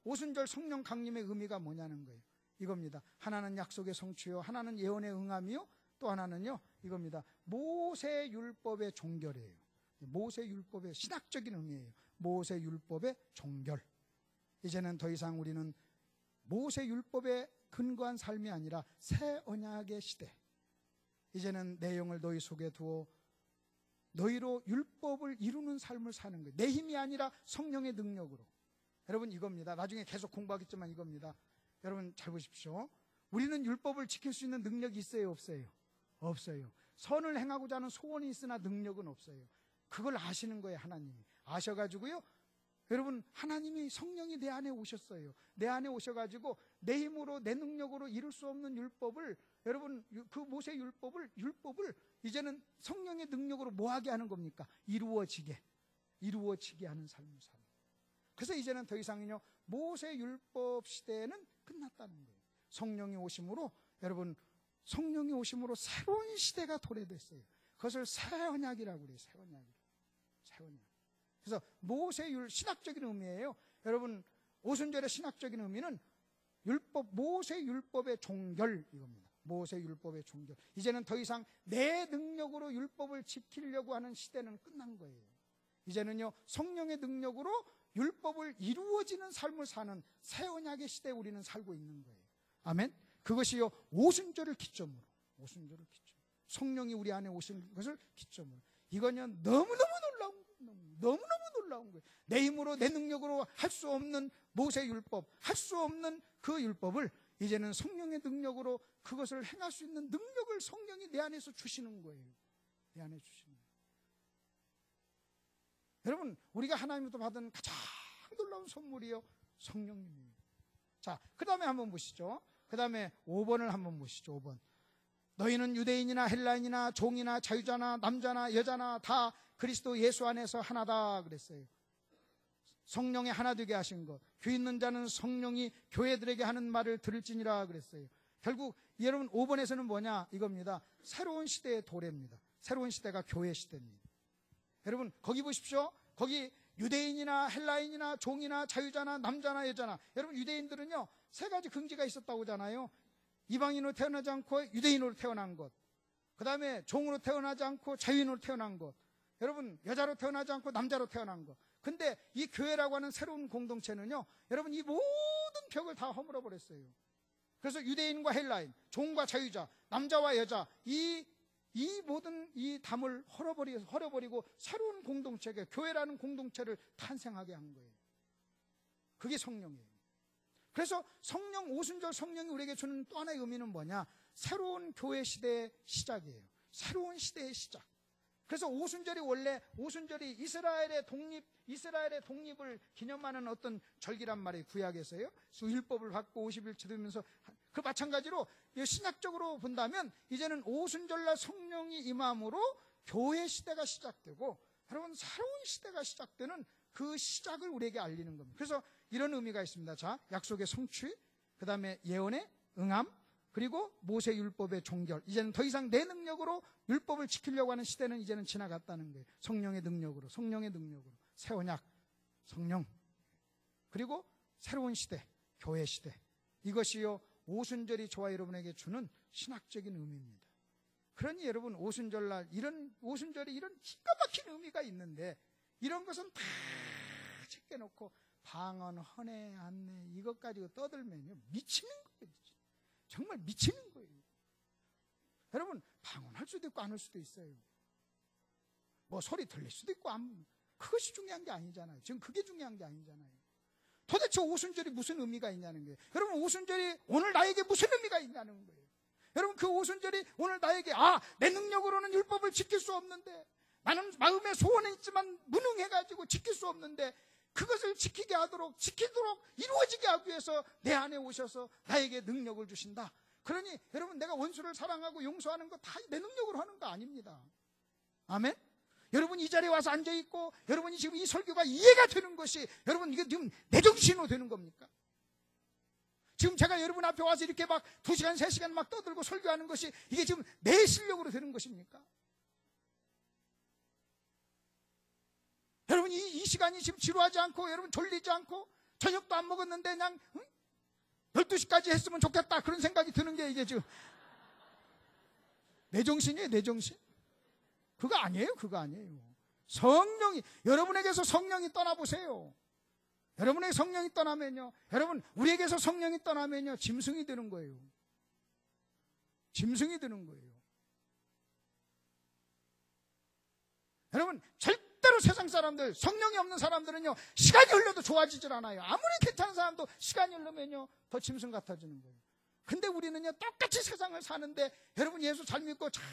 오순절 성령 강림의 의미가 뭐냐는 거예요. 이겁니다. 하나는 약속의 성취요 하나는 예언의 응함이요 또 하나는요 이겁니다. 모세 율법의 종결이에요. 모세 율법의 신학적인 의미예요. 모세 율법의 종결. 이제는 더 이상 우리는 모세 율법에 근거한 삶이 아니라 새 언약의 시대. 이제는 내 영을 너희 속에 두어 너희로 율법을 이루는 삶을 사는 거예요. 내 힘이 아니라 성령의 능력으로. 여러분 이겁니다. 나중에 계속 공부하겠지만 이겁니다. 여러분 잘 보십시오. 우리는 율법을 지킬 수 있는 능력이 있어요 없어요? 없어요. 선을 행하고자 하는 소원이 있으나 능력은 없어요. 그걸 아시는 거예요. 하나님이 아셔가지고요 여러분 하나님이 성령이 내 안에 오셨어요. 내 안에 오셔가지고 내 힘으로 내 능력으로 이룰 수 없는 율법을 여러분 그 모세 율법을 이제는 성령의 능력으로 뭐하게 하는 겁니까? 이루어지게 하는 삶을 사는 거예요. 그래서 이제는 더 이상은요 모세 율법 시대에는 끝났다는 거예요. 성령이 오심으로 여러분 성령이 오심으로 새로운 시대가 도래됐어요. 그것을 새 언약이라고 그래요. 새 언약. 그래서 모세율 신학적인 의미예요. 여러분 오순절의 신학적인 의미는 모세 율법의 종결 이겁니다. 모세 율법의 종결. 이제는 더 이상 내 능력으로 율법을 지키려고 하는 시대는 끝난 거예요. 이제는요 성령의 능력으로 율법을 이루어지는 삶을 사는 새 언약의 시대에 우리는 살고 있는 거예요. 아멘. 그것이요 오순절을 기점으로 성령이 우리 안에 오신 것을 기점으로 이건요 너무너무 놀라운 거예요. 내 힘으로 내 능력으로 할 수 없는 모세 율법, 할 수 없는 그 율법을 이제는 성령의 능력으로 그것을 행할 수 있는 능력을 성령이 내 안에서 주시는 거예요. 내 안에 주시는 거예요. 여러분 우리가 하나님으로부터 받은 가장 놀라운 선물이요 성령님이에요. 자, 그 다음에 한번 보시죠. 그 다음에 5번을 한번 보시죠. 5번. 너희는 유대인이나 헬라인이나 종이나 자유자나 남자나 여자나 다 그리스도 예수 안에서 하나다 그랬어요. 성령의 하나 되게 하신 것. 귀 있는 자는 성령이 교회들에게 하는 말을 들을지니라 그랬어요. 결국 여러분 5번에서는 뭐냐 이겁니다. 새로운 시대의 도래입니다. 새로운 시대가 교회 시대입니다. 여러분 거기 보십시오. 거기 유대인이나 헬라인이나 종이나 자유자나 남자나 여자나. 여러분 유대인들은요 3가지 금지가 있었다고 하잖아요. 이방인으로 태어나지 않고 유대인으로 태어난 것, 그 다음에 종으로 태어나지 않고 자유인으로 태어난 것, 여러분 여자로 태어나지 않고 남자로 태어난 것. 근데 이 교회라고 하는 새로운 공동체는요 여러분 이 모든 벽을 다 허물어 버렸어요. 그래서 유대인과 헬라인, 종과 자유자, 남자와 여자 이 모든 이 담을 헐어버리고 새로운 공동체가 교회라는 공동체를 탄생하게 한 거예요. 그게 성령이에요. 그래서 성령, 오순절 성령이 우리에게 주는 또 하나의 의미는 뭐냐? 새로운 교회 시대의 시작이에요. 새로운 시대의 시작. 그래서 오순절이 원래 오순절이 이스라엘의 독립을 기념하는 어떤 절기란 말이에요. 구약에서요. 율법을 받고 50일 지르면서 그 마찬가지로 신약적으로 본다면 이제는 오순절날 성령이 임함으로 교회 시대가 시작되고 여러분 새로운 시대가 시작되는 그 시작을 우리에게 알리는 겁니다. 그래서 이런 의미가 있습니다. 자, 약속의 성취, 그 다음에 예언의 응함, 그리고 모세 율법의 종결. 이제는 더 이상 내 능력으로 율법을 지키려고 하는 시대는 이제는 지나갔다는 거예요. 성령의 능력으로 새 언약, 성령, 그리고 새로운 시대, 교회 시대. 이것이요 오순절이 저와 여러분에게 주는 신학적인 의미입니다. 그러니 여러분 오순절날 오순절이 이런 기가 막힌 의미가 있는데 이런 것은 다 제껴놓고 방언, 헌해, 안내 이것 가지고 떠들면요 미치는 거예요. 정말 미치는 거예요. 여러분 방언할 수도 있고 안 할 수도 있어요. 뭐 소리 들릴 수도 있고 그것이 중요한 게 아니잖아요. 지금 그게 중요한 게 아니잖아요. 도대체 오순절이 무슨 의미가 있냐는 거예요. 여러분 오순절이 오늘 나에게 무슨 의미가 있냐는 거예요. 여러분 그 오순절이 오늘 나에게 내 능력으로는 율법을 지킬 수 없는데 나는 마음에 소원은 있지만 무능해가지고 지킬 수 없는데 그것을 지키도록 이루어지게 하기 위해서 내 안에 오셔서 나에게 능력을 주신다. 그러니 여러분 내가 원수를 사랑하고 용서하는 거 다 내 능력으로 하는 거 아닙니다. 아멘? 여러분 이 자리에 와서 앉아있고 여러분이 지금 이 설교가 이해가 되는 것이 여러분 이게 지금 내 정신으로 되는 겁니까? 지금 제가 여러분 앞에 와서 이렇게 막 2시간 3시간 막 떠들고 설교하는 것이 이게 지금 내 실력으로 되는 것입니까? 여러분 이 시간이 지금 지루하지 않고 여러분 졸리지 않고 저녁도 안 먹었는데 그냥 12시까지 했으면 좋겠다 그런 생각이 드는 게 이게 지금 내 정신이에요. 내 정신. 그거 아니에요. 성령이 여러분에게서 성령이 떠나보세요. 여러분에게 성령이 떠나면요 여러분 우리에게서 성령이 떠나면요 짐승이 되는 거예요. 짐승이 되는 거예요. 여러분 절대로 세상 사람들 성령이 없는 사람들은요 시간이 흘러도 좋아지질 않아요. 아무리 괜찮은 사람도 시간이 흐르면요 더 짐승 같아지는 거예요. 근데 우리는요 똑같이 세상을 사는데 여러분 예수 잘 믿고 잘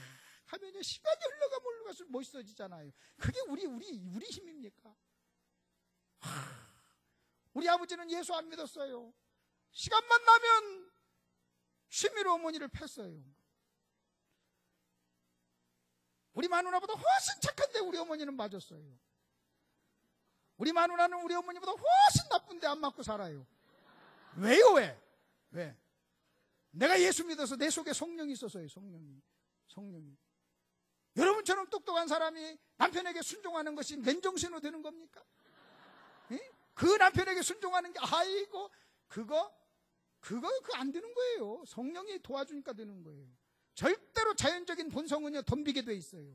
하면요 시간이 흘러가면 멋있어지잖아요. 그게 우리 힘입니까? 우리 아버지는 예수 안 믿었어요. 시간만 나면 취미로 어머니를 팼어요. 우리 마누라보다 훨씬 착한데 우리 어머니는 맞았어요. 우리 마누라는 우리 어머니보다 훨씬 나쁜데 안 맞고 살아요. 왜요? 왜? 내가 예수 믿어서 내 속에 성령이 있어서요. 성령이. 여러분처럼 똑똑한 사람이 남편에게 순종하는 것이 맨정신으로 되는 겁니까? 그 남편에게 순종하는 게 그거 안 되는 거예요. 성령이 도와주니까 되는 거예요. 절대로 자연적인 본성은요 덤비게 돼 있어요.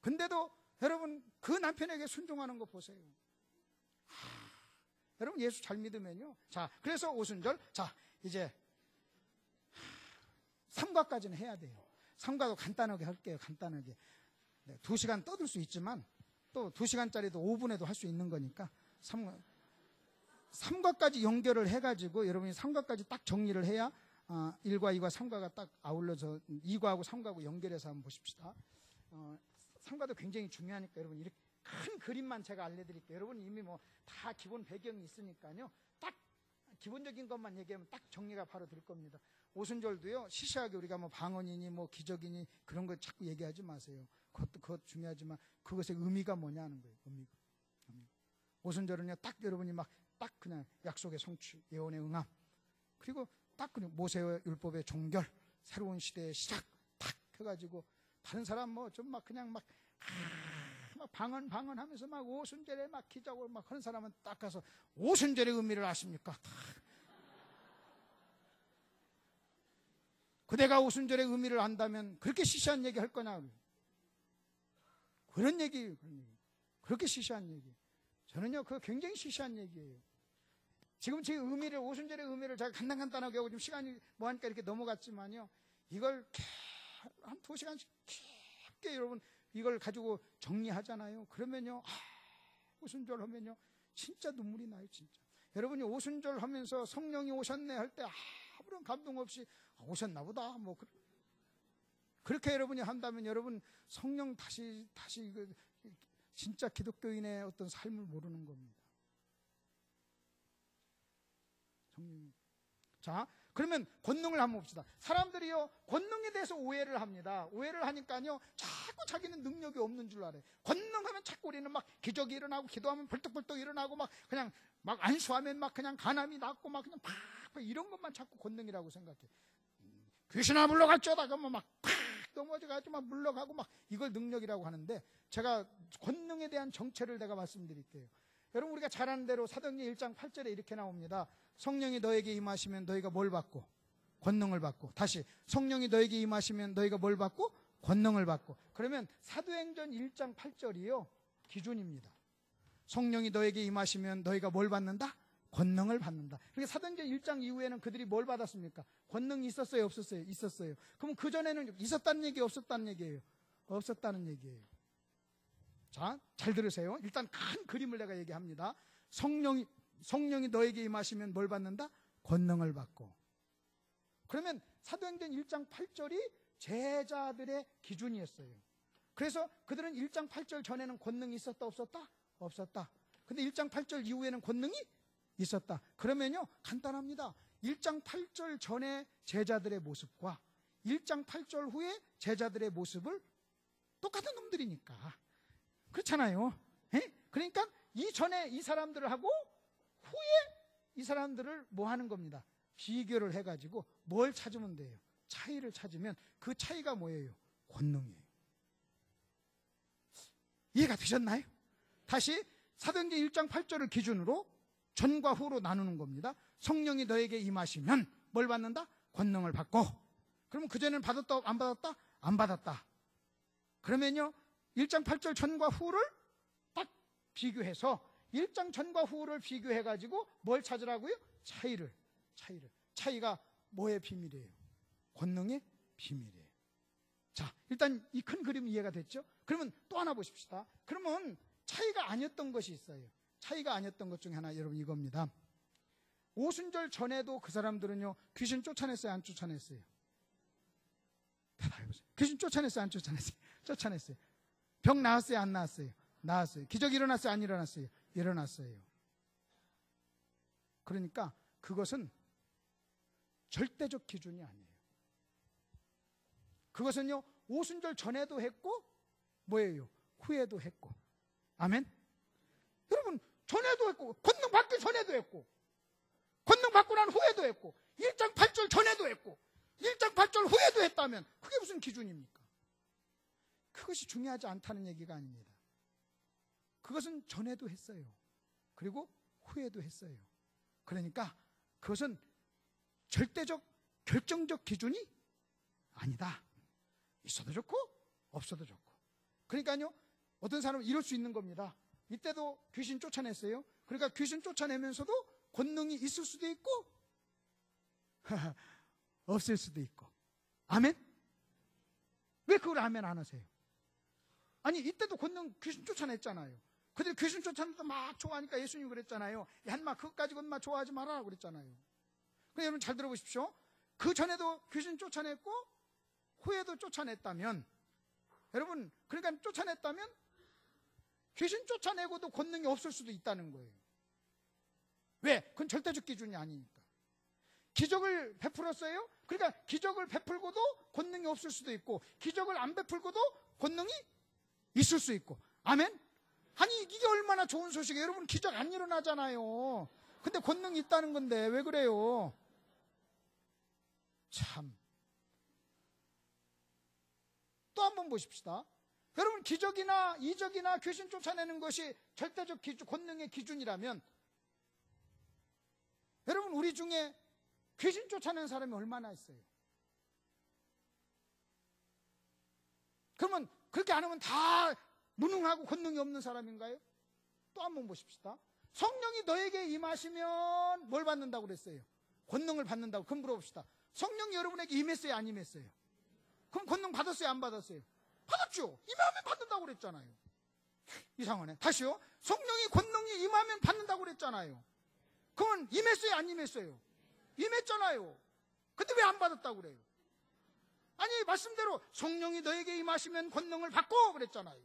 근데도 여러분 그 남편에게 순종하는 거 보세요. 여러분 예수 잘 믿으면요. 자, 그래서 오순절 이제 삼과까지는 해야 돼요. 삼과도 간단하게 할게요. 간단하게. 2시간 떠들 수 있지만 또 2시간짜리도 5분에도 할 수 있는 거니까 삼과까지 연결을 해가지고 여러분이 삼과까지 딱 정리를 해야 1과 2과 3과가 딱 아울러서 2과하고 3과하고 연결해서 한번 보십시다. 3과도 굉장히 중요하니까 여러분 이렇게 큰 그림만 제가 알려드릴게요. 여러분 이미 뭐 다 기본 배경이 있으니까요. 딱 기본적인 것만 얘기하면 딱 정리가 바로 될 겁니다. 오순절도요 시시하게 우리가 뭐 방언이니 뭐 기적이니 그런 거 자꾸 얘기하지 마세요. 그것 중요하지만 그것의 의미가 뭐냐는 거예요. 의미가. 오순절은요 딱 여러분이 딱 그냥 약속의 성취, 예언의 응함, 그리고 딱 그냥 모세의 율법의 종결, 새로운 시대의 시작 딱 해가지고 다른 사람 뭐 좀 막 그냥 막 방언하면서 막 오순절에 막 기적을 막 하는 사람은 딱 가서 오순절의 의미를 아십니까? 그대가 오순절의 의미를 안다면 그렇게 시시한 얘기 할 거냐? 그런 얘기. 그렇게 시시한 얘기. 저는요, 그거 굉장히 시시한 얘기예요. 지금 제 의미를, 오순절의 의미를 제가 간단하게 하고 좀 시간이 뭐하니까 이렇게 넘어갔지만요, 이걸 한 2시간씩 깊게 여러분 이걸 가지고 정리하잖아요. 그러면요, 오순절 하면요 진짜 눈물이 나요. 진짜 여러분이 오순절 하면서 성령이 오셨네 할 때 아무런 감동 없이 오셨나 보다 뭐 그렇게 여러분이 한다면 여러분 성령 다시 진짜 기독교인의 어떤 삶을 모르는 겁니다. 성령. 자, 그러면 권능을 한번 봅시다. 사람들이요 권능에 대해서 오해를 합니다. 오해를 하니까요 자꾸 자기는 능력이 없는 줄 알아요. 권능하면 자꾸 우리는 막 기적이 일어나고 기도하면 벌떡벌떡 일어나고 막 그냥 막 안수하면 막 그냥 간암이 낫고 막 그냥 팍 이런 것만 자꾸 권능이라고 생각해. 귀신아 물러갈지어다 그러면 막 팍 넘어져가지고 막 물러가고 막 이걸 능력이라고 하는데 제가 권능에 대한 정체를 내가 말씀드릴게요. 여러분 우리가 잘 아는 대로 사도행전 1장 8절에 이렇게 나옵니다. 성령이 너에게 임하시면 너희가 뭘 받고? 권능을 받고. 다시 성령이 너에게 임하시면 너희가 뭘 받고? 권능을 받고. 그러면 사도행전 1장 8절이요 기준입니다. 성령이 너에게 임하시면 너희가 뭘 받는다? 권능을 받는다. 그러니까 사도행전 1장 이후에는 그들이 뭘 받았습니까? 권능이 있었어요? 없었어요? 있었어요. 그럼 그전에는 있었다는 얘기예요? 없었다는 얘기예요? 없었다는 얘기예요. 자, 잘 들으세요. 일단 큰 그림을 내가 얘기합니다. 성령이 너에게 임하시면 뭘 받는다? 권능을 받고. 그러면 사도행전 1장 8절이 제자들의 기준이었어요. 그래서 그들은 1장 8절 전에는 권능이 있었다 없었다? 없었다. 근데 1장 8절 이후에는 권능이 있었다. 그러면요 간단합니다. 1장 8절 전에 제자들의 모습과 1장 8절 후에 제자들의 모습을 똑같은 놈들이니까 그렇잖아요. 에? 그러니까 이전에 이 사람들을 하고 후에 이 사람들을 뭐 하는 겁니다. 비교를 해가지고 뭘 찾으면 돼요. 차이를 찾으면 그 차이가 뭐예요? 권능이에요. 이해가 되셨나요? 다시 사도행전 1장 8절을 기준으로 전과 후로 나누는 겁니다. 성령이 너에게 임하시면 뭘 받는다? 권능을 받고. 그러면 그전에는 받았다 안 받았다? 안 받았다. 그러면요 1장 8절 전과 후를 딱 비교해서 1장 전과 후를 비교해가지고 뭘 찾으라고요? 차이가 뭐의 비밀이에요? 권능의 비밀이에요. 자, 일단 이 큰 그림 이해가 됐죠? 그러면 또 하나 보십시다. 그러면 차이가 아니었던 것이 있어요. 차이가 아니었던 것 중에 하나 여러분 이겁니다. 오순절 전에도 그 사람들은요 귀신 쫓아냈어요? 안 쫓아냈어요? 대답해보세요. 귀신 쫓아냈어요? 안 쫓아냈어요? 쫓아냈어요. 병 나았어요? 안 나았어요? 나았어요. 기적이 일어났어요? 안 일어났어요? 일어났어요. 그러니까 그것은 절대적 기준이 아니에요. 그것은요 오순절 전에도 했고 뭐예요? 후에도 했고. 아멘? 여러분 전에도 했고 권능 받기 전에도 했고 권능 받고 난 후에도 했고 1장 8절 전에도 했고 1장 8절 후에도 했다면 그게 무슨 기준입니까? 그것이 중요하지 않다는 얘기가 아닙니다. 그것은 전에도 했어요. 그리고 후에도 했어요. 그러니까 그것은 절대적 결정적 기준이 아니다. 있어도 좋고 없어도 좋고. 그러니까요 어떤 사람은 이럴 수 있는 겁니다. 이때도 귀신 쫓아냈어요. 그러니까 귀신 쫓아내면서도 권능이 있을 수도 있고 없을 수도 있고. 아멘? 왜 그걸 아멘 안 하세요? 아니 이때도 권능 귀신 쫓아냈잖아요. 그들 귀신 쫓아내도 막 좋아하니까 예수님이 그랬잖아요. 야 인마 그것 가지고 인마 좋아하지 마라 그랬잖아요. 근데 여러분 잘 들어보십시오. 그 전에도 귀신 쫓아냈고 후에도 쫓아냈다면 여러분 그러니까 쫓아냈다면 귀신 쫓아내고도 권능이 없을 수도 있다는 거예요. 왜? 그건 절대적 기준이 아니니까. 기적을 베풀었어요? 그러니까 기적을 베풀고도 권능이 없을 수도 있고 기적을 안 베풀고도 권능이 있을 수 있고. 아멘? 아니 이게 얼마나 좋은 소식이에요. 여러분 기적 안 일어나잖아요. 근데 권능이 있다는 건데 왜 그래요? 참. 또 한번 보십시다. 여러분 기적이나 이적이나 귀신 쫓아내는 것이 절대적 기준, 권능의 기준이라면 여러분 우리 중에 귀신 쫓아내는 사람이 얼마나 있어요? 그러면 그렇게 안 하면 다 무능하고 권능이 없는 사람인가요? 또 한번 보십시다. 성령이 너에게 임하시면 뭘 받는다고 그랬어요? 권능을 받는다고. 그럼 물어봅시다. 성령이 여러분에게 임했어요? 안 임했어요? 그럼 권능 받았어요? 안 받았어요? 받았죠. 임하면 받는다고 그랬잖아요. 이상하네. 다시요. 성령이 권능이 임하면 받는다고 그랬잖아요. 그러면 임했어요, 안 임했어요? 임했잖아요. 근데 왜 안 받았다고 그래요? 아니, 말씀대로 성령이 너에게 임하시면 권능을 받고 그랬잖아요.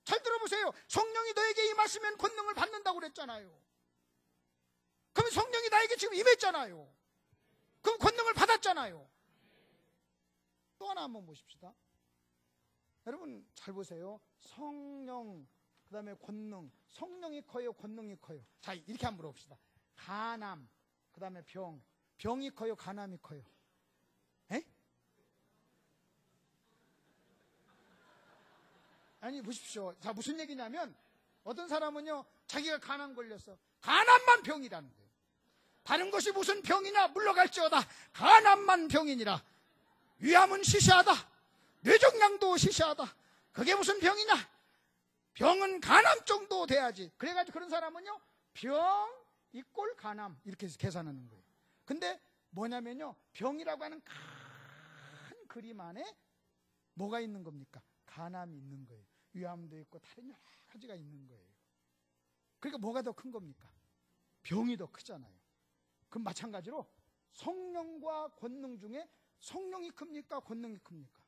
잘 들어보세요. 성령이 너에게 임하시면 권능을 받는다고 그랬잖아요. 그럼 성령이 나에게 지금 임했잖아요. 그럼 권능을 받았잖아요. 또 하나 한번 보십시다. 여러분 잘 보세요. 성령, 그 다음에 권능. 성령이 커요, 권능이 커요? 자, 이렇게 한번 물어봅시다. 간암, 그 다음에 병. 병이 커요, 간암이 커요? 에? 아니, 보십시오. 자, 무슨 얘기냐면 어떤 사람은요, 자기가 간암 걸렸어. 간암만 병이라는 거예요. 다른 것이 무슨 병이냐 물러갈지어다. 간암만 병이니라. 위암은 시시하다. 뇌종양도 시시하다. 그게 무슨 병이냐? 병은 간암 정도 돼야지. 그래가지고 그런 사람은요, 병 이꼴 간암 이렇게 해서 계산하는 거예요. 근데 뭐냐면요, 병이라고 하는 큰 그림 안에 뭐가 있는 겁니까? 간암이 있는 거예요. 위암도 있고 다른 여러 가지가 있는 거예요. 그러니까 뭐가 더 큰 겁니까? 병이 더 크잖아요. 그럼 마찬가지로 성령과 권능 중에 성령이 큽니까? 권능이 큽니까?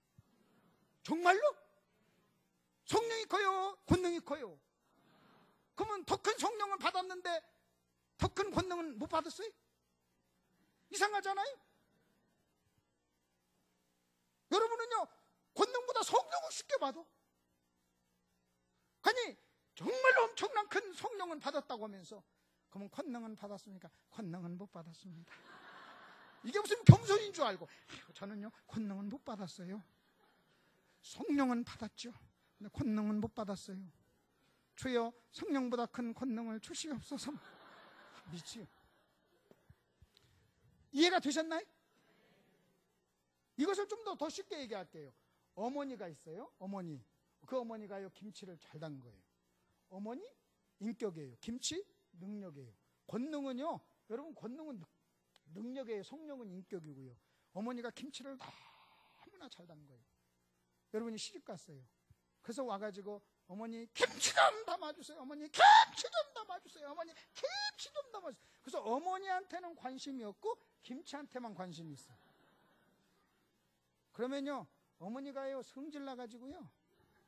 정말로? 성령이 커요? 권능이 커요? 그러면 더 큰 성령을 받았는데 더 큰 권능은 못 받았어요? 이상하잖아요? 여러분은요, 권능보다 성령을 쉽게 받아. 아니, 정말로 엄청난 큰 성령은 받았다고 하면서, 그러면 권능은 받았습니까? 권능은 못 받았습니다. 이게 무슨 겸손인 줄 알고, 저는요, 권능은 못 받았어요. 성령은 받았죠. 근데 권능은 못 받았어요. 주여, 성령보다 큰 권능을 주시옵소서. 미치요. 이해가 되셨나요? 이것을 좀 더 쉽게 얘기할게요. 어머니가 있어요. 어머니. 그 어머니가요, 김치를 잘 담은 거예요. 어머니 인격이에요. 김치 능력이에요. 권능은요, 여러분, 권능은 능력이에요. 성령은 인격이고요. 어머니가 김치를 너무나 잘 담은 거예요. 여러분이 시집 갔어요. 그래서 와가지고 어머니 김치 좀 담아주세요. 어머니 김치 좀 담아주세요. 어머니 김치 좀 담아주세요. 그래서 어머니한테는 관심이 없고 김치한테만 관심이 있어요. 그러면요, 어머니가요, 성질 나가지고요,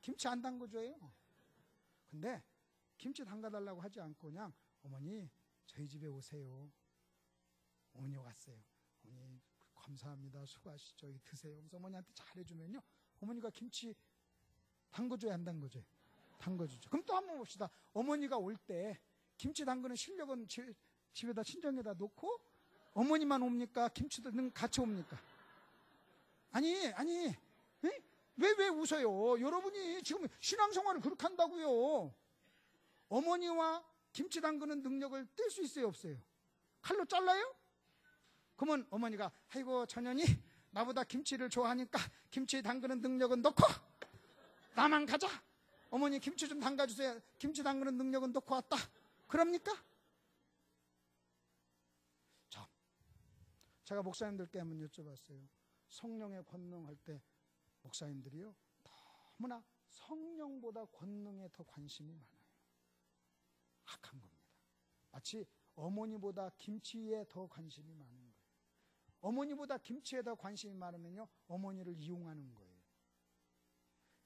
김치 안 담궈줘요. 근데 김치 담가달라고 하지 않고 그냥, 어머니 저희 집에 오세요. 어머니 왔어요. 어머니 감사합니다. 수고하시죠. 드세요. 그래서 어머니한테 잘해주면요, 어머니가 김치 담궈줘야 안 담궈줘요? 담궈주죠. 그럼 또 한번 봅시다. 어머니가 올 때 김치 담그는 실력은 집에다 친정에다 놓고 어머니만 옵니까? 김치도 같이 옵니까? 아니, 왜 웃어요? 여러분이 지금 신앙생활을 그렇게 한다고요. 어머니와 김치 담그는 능력을 뗄 수 있어요, 없어요? 칼로 잘라요? 그러면 어머니가, 아이고 전현이 나보다 김치를 좋아하니까 김치 담그는 능력은 놓고 나만 가자. 어머니 김치 좀 담가주세요. 김치 담그는 능력은 놓고 왔다. 그럽니까? 자, 제가 목사님들께 한번 여쭤봤어요. 성령의 권능할 때 목사님들이요, 너무나 성령보다 권능에 더 관심이 많아요. 악한 겁니다. 마치 어머니보다 김치에 더 관심이 많은 거예요. 어머니보다 김치에 더 관심이 많으면요, 어머니를 이용하는 거예요.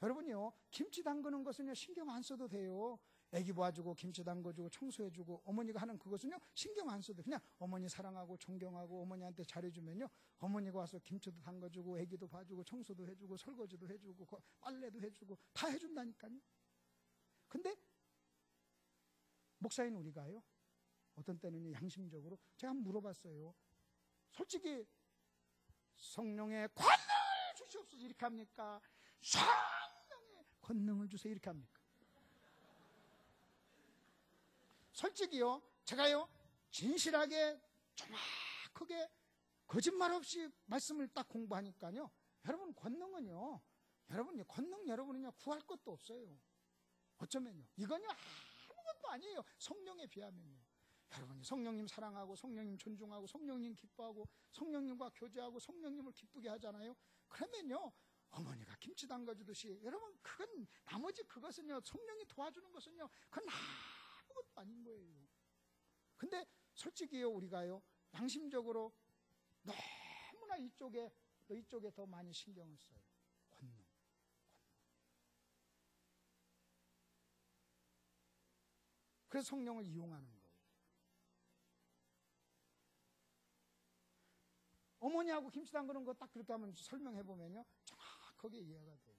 여러분요, 김치 담그는 것은요, 신경 안 써도 돼요. 애기 봐주고 김치 담궈주고 청소해주고 어머니가 하는 그것은요, 신경 안 써도, 그냥 어머니 사랑하고 존경하고 어머니한테 잘해주면요, 어머니가 와서 김치도 담궈주고 애기도 봐주고 청소도 해주고 설거지도 해주고 빨래도 해주고 다 해준다니까요. 근데 목사인 우리가요, 어떤 때는 양심적으로 제가 한번 물어봤어요. 솔직히 성령의 권능을 주시옵소서 이렇게 합니까? 성령의 권능을 주세요 이렇게 합니까? 솔직히요, 제가요, 진실하게 정확하게 거짓말 없이 말씀을 딱 공부하니까요, 여러분 권능은요, 여러분은요 구할 것도 없어요. 어쩌면요, 이건요 아무것도 아니에요. 성령에 비하면요. 여러분이 성령님 사랑하고 성령님 존중하고 성령님 기뻐하고 성령님과 교제하고 성령님을 기쁘게 하잖아요. 그러면요, 어머니가 김치 담가주듯이 여러분 그건 나머지 그것은요 성령이 도와주는 것은요 그건 아무것도 아닌 거예요. 근데 솔직히요 우리가요 양심적으로 너무나 이쪽에 더 많이 신경을 써요. 권능. 그래서 성령을 이용하는 거예요. 어머니하고 김치 담그는 거 딱 그렇게 하면 설명해 보면요 정확하게 이해가 돼요.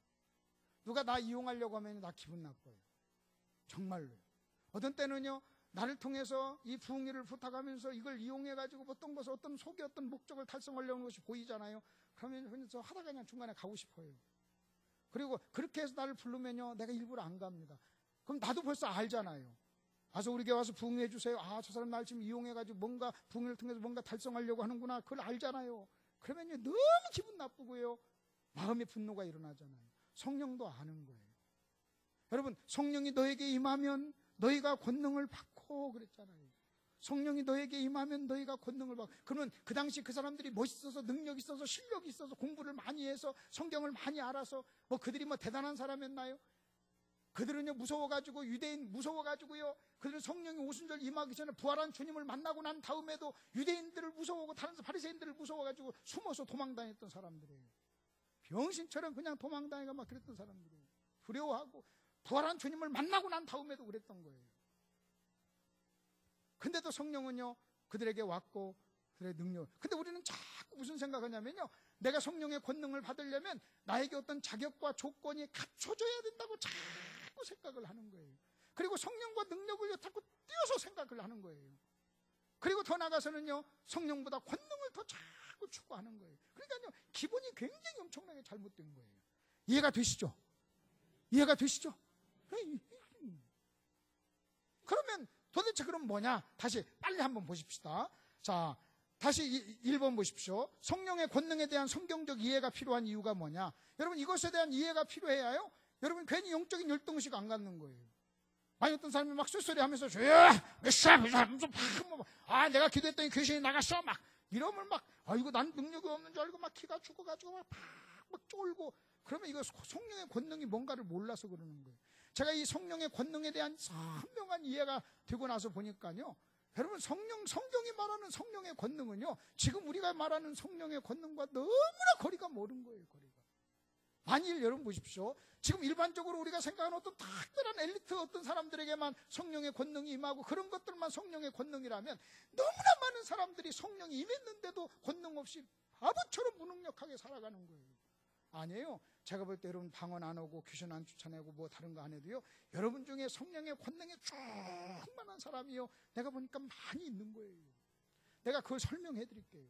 누가 나 이용하려고 하면 나 기분 나빠요. 정말로. 어떤 때는요 나를 통해서 이 부흥일을 부탁하면서 이걸 이용해 가지고 어떤 것을 어떤 속의 어떤 목적을 달성하려는 것이 보이잖아요. 그러면 저 하다가 그냥 중간에 가고 싶어요. 그리고 그렇게 해서 나를 부르면요 내가 일부러 안 갑니다. 그럼 나도 벌써 알잖아요. 와서 우리 교회 와서 부흥해 주세요. 아, 저 사람 날 지금 이용해 가지고 뭔가 부흥을 통해서 뭔가 달성하려고 하는구나. 그걸 알잖아요. 그러면요 너무 기분 나쁘고요 마음의 분노가 일어나잖아요. 성령도 아는 거예요. 여러분 성령이 너에게 임하면 너희가 권능을 받고 그랬잖아요. 성령이 너에게 임하면 너희가 권능을 받고. 그러면 그 당시 그 사람들이 멋있어서 능력이 있어서 실력이 있어서 공부를 많이 해서 성경을 많이 알아서 뭐 그들이 뭐 대단한 사람이었나요? 그들은요 무서워가지고 유대인 무서워가지고요 그들은 성령이 오순절 임하기 전에 부활한 주님을 만나고 난 다음에도 유대인들을 무서워하고 다른 바리새인들을 무서워가지고 숨어서 도망다녔던 사람들이에요. 병신처럼 그냥 도망다니고 막 그랬던 사람들이에요. 두려워하고 부활한 주님을 만나고 난 다음에도 그랬던 거예요. 근데도 성령은요 그들에게 왔고 그들의 능력. 근데 우리는 자꾸 무슨 생각하냐면요 내가 성령의 권능을 받으려면 나에게 어떤 자격과 조건이 갖춰져야 된다고 자꾸 생각을 하는 거예요. 그리고 성령과 능력을 자꾸 띄어서 생각을 하는 거예요. 그리고 더 나아가서는요 성령보다 권능을 더 자꾸 추구하는 거예요. 그러니까요 기본이 굉장히 엄청나게 잘못된 거예요. 이해가 되시죠? 이해가 되시죠? 그러면 도대체 그럼 뭐냐? 다시 빨리 한번 보십시다. 자, 다시 1번 보십시오. 성령의 권능에 대한 성경적 이해가 필요한 이유가 뭐냐? 여러분 이것에 대한 이해가 필요해야요 여러분 괜히 영적인 열등의식 안 갖는 거예요. 아니 어떤 사람이 막 쏠쏠이 하면서 줘야 내가 기도했더니 귀신이 나갔어 막 이러면 막 이거 난 능력이 없는 줄 알고 막 기가 죽어가지고 막 쫄고. 그러면 이거 성령의 권능이 뭔가를 몰라서 그러는 거예요. 제가 이 성령의 권능에 대한 선명한 이해가 되고 나서 보니까요 여러분 성경이 말하는 성령의 권능은요 지금 우리가 말하는 성령의 권능과 너무나 거리가 멀은 거예요. 거리가. 만일 여러분 보십시오. 지금 일반적으로 우리가 생각하는 어떤 특별한 엘리트 어떤 사람들에게만 성령의 권능이 임하고 그런 것들만 성령의 권능이라면 너무나 많은 사람들이 성령이 임했는데도 권능 없이 바보처럼 무능력하게 살아가는 거예요. 아니에요. 제가 볼 때 여러분 방언 안 오고 귀신 안 쫓아내고 뭐 다른 거 안 해도요 여러분 중에 성령의 권능에 충만한 사람이요 내가 보니까 많이 있는 거예요. 내가 그걸 설명해 드릴게요.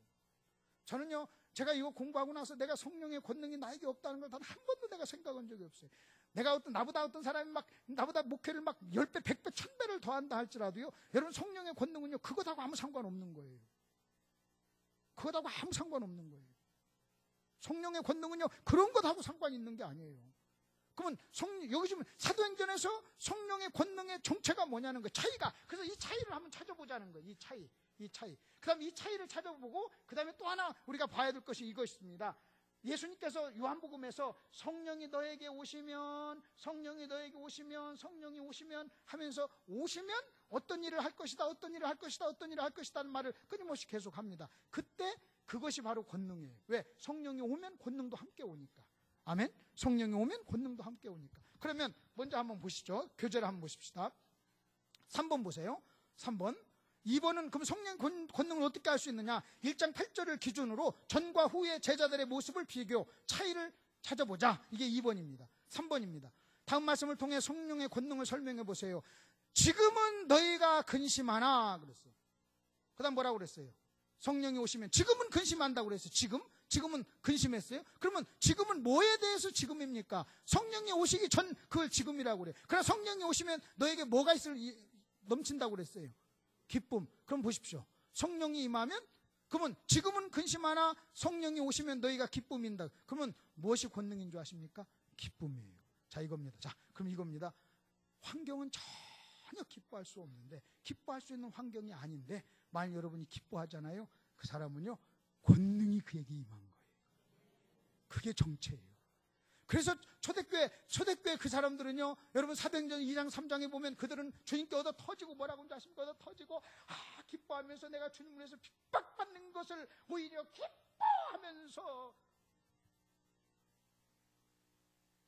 저는요 제가 이거 공부하고 나서 내가 성령의 권능이 나에게 없다는 걸 단 한 번도 내가 생각한 적이 없어요. 내가 나보다 어떤 사람이 막 나보다 목회를 막 10배, 100배, 1000배를 더한다 할지라도요 여러분 성령의 권능은요 그것하고 아무 상관없는 거예요. 그것하고 아무 상관없는 거예요. 성령의 권능은요 그런 것하고 상관이 있는 게 아니에요. 그러면 여기 지금 사도행전에서 성령의 권능의 정체가 뭐냐는 거 차이가. 그래서 이 차이를 한번 찾아보자는 거예요. 이 차이. 그 다음에 이 차이를 찾아보고 그 다음에 또 하나 우리가 봐야 될 것이 이것입니다. 예수님께서 요한복음에서 성령이 너에게 오시면 하면서 오시면 어떤 일을 할 것이다 하는 말을 끊임없이 계속합니다. 그때 그것이 바로 권능이에요. 왜? 성령이 오면 권능도 함께 오니까. 아멘? 성령이 오면 권능도 함께 오니까. 그러면 먼저 한번 보시죠. 교재를 한번 보십시다. 3번 보세요. 3번. 2번은 그럼 성령 권능을 어떻게 할 수 있느냐? 1장 8절을 기준으로 전과 후의 제자들의 모습을 비교, 차이를 찾아보자. 이게 2번입니다. 3번입니다. 다음 말씀을 통해 성령의 권능을 설명해 보세요. 지금은 너희가 근심하나 그랬어요. 그 다음 뭐라고 그랬어요? 성령이 오시면 지금은 근심한다고 그랬어요. 지금은 근심했어요. 그러면 지금은 뭐에 대해서 지금입니까? 성령이 오시기 전 그걸 지금이라고 그래요. 그러나 성령이 오시면 너에게 뭐가 넘친다고 그랬어요? 기쁨. 그럼 보십시오. 성령이 임하면 그러면 지금은 근심하나 성령이 오시면 너희가 기쁨인다. 그러면 무엇이 권능인 줄 아십니까? 기쁨이에요. 자, 이겁니다. 자, 그럼 이겁니다. 환경은 전혀 기뻐할 수 없는데 기뻐할 수 있는 환경이 아닌데 만약 여러분이 기뻐하잖아요. 그 사람은요 권능이 그에게 임한 거예요. 그게 정체예요. 그래서 초대교회 그 사람들은요, 여러분 사도행전 2장 3장에 보면 그들은 주님께 얻어 터지고 뭐라고 하십니까? 얻어 터지고 기뻐하면서 내가 주님을 위해서 핍박받는 것을 오히려 기뻐하면서.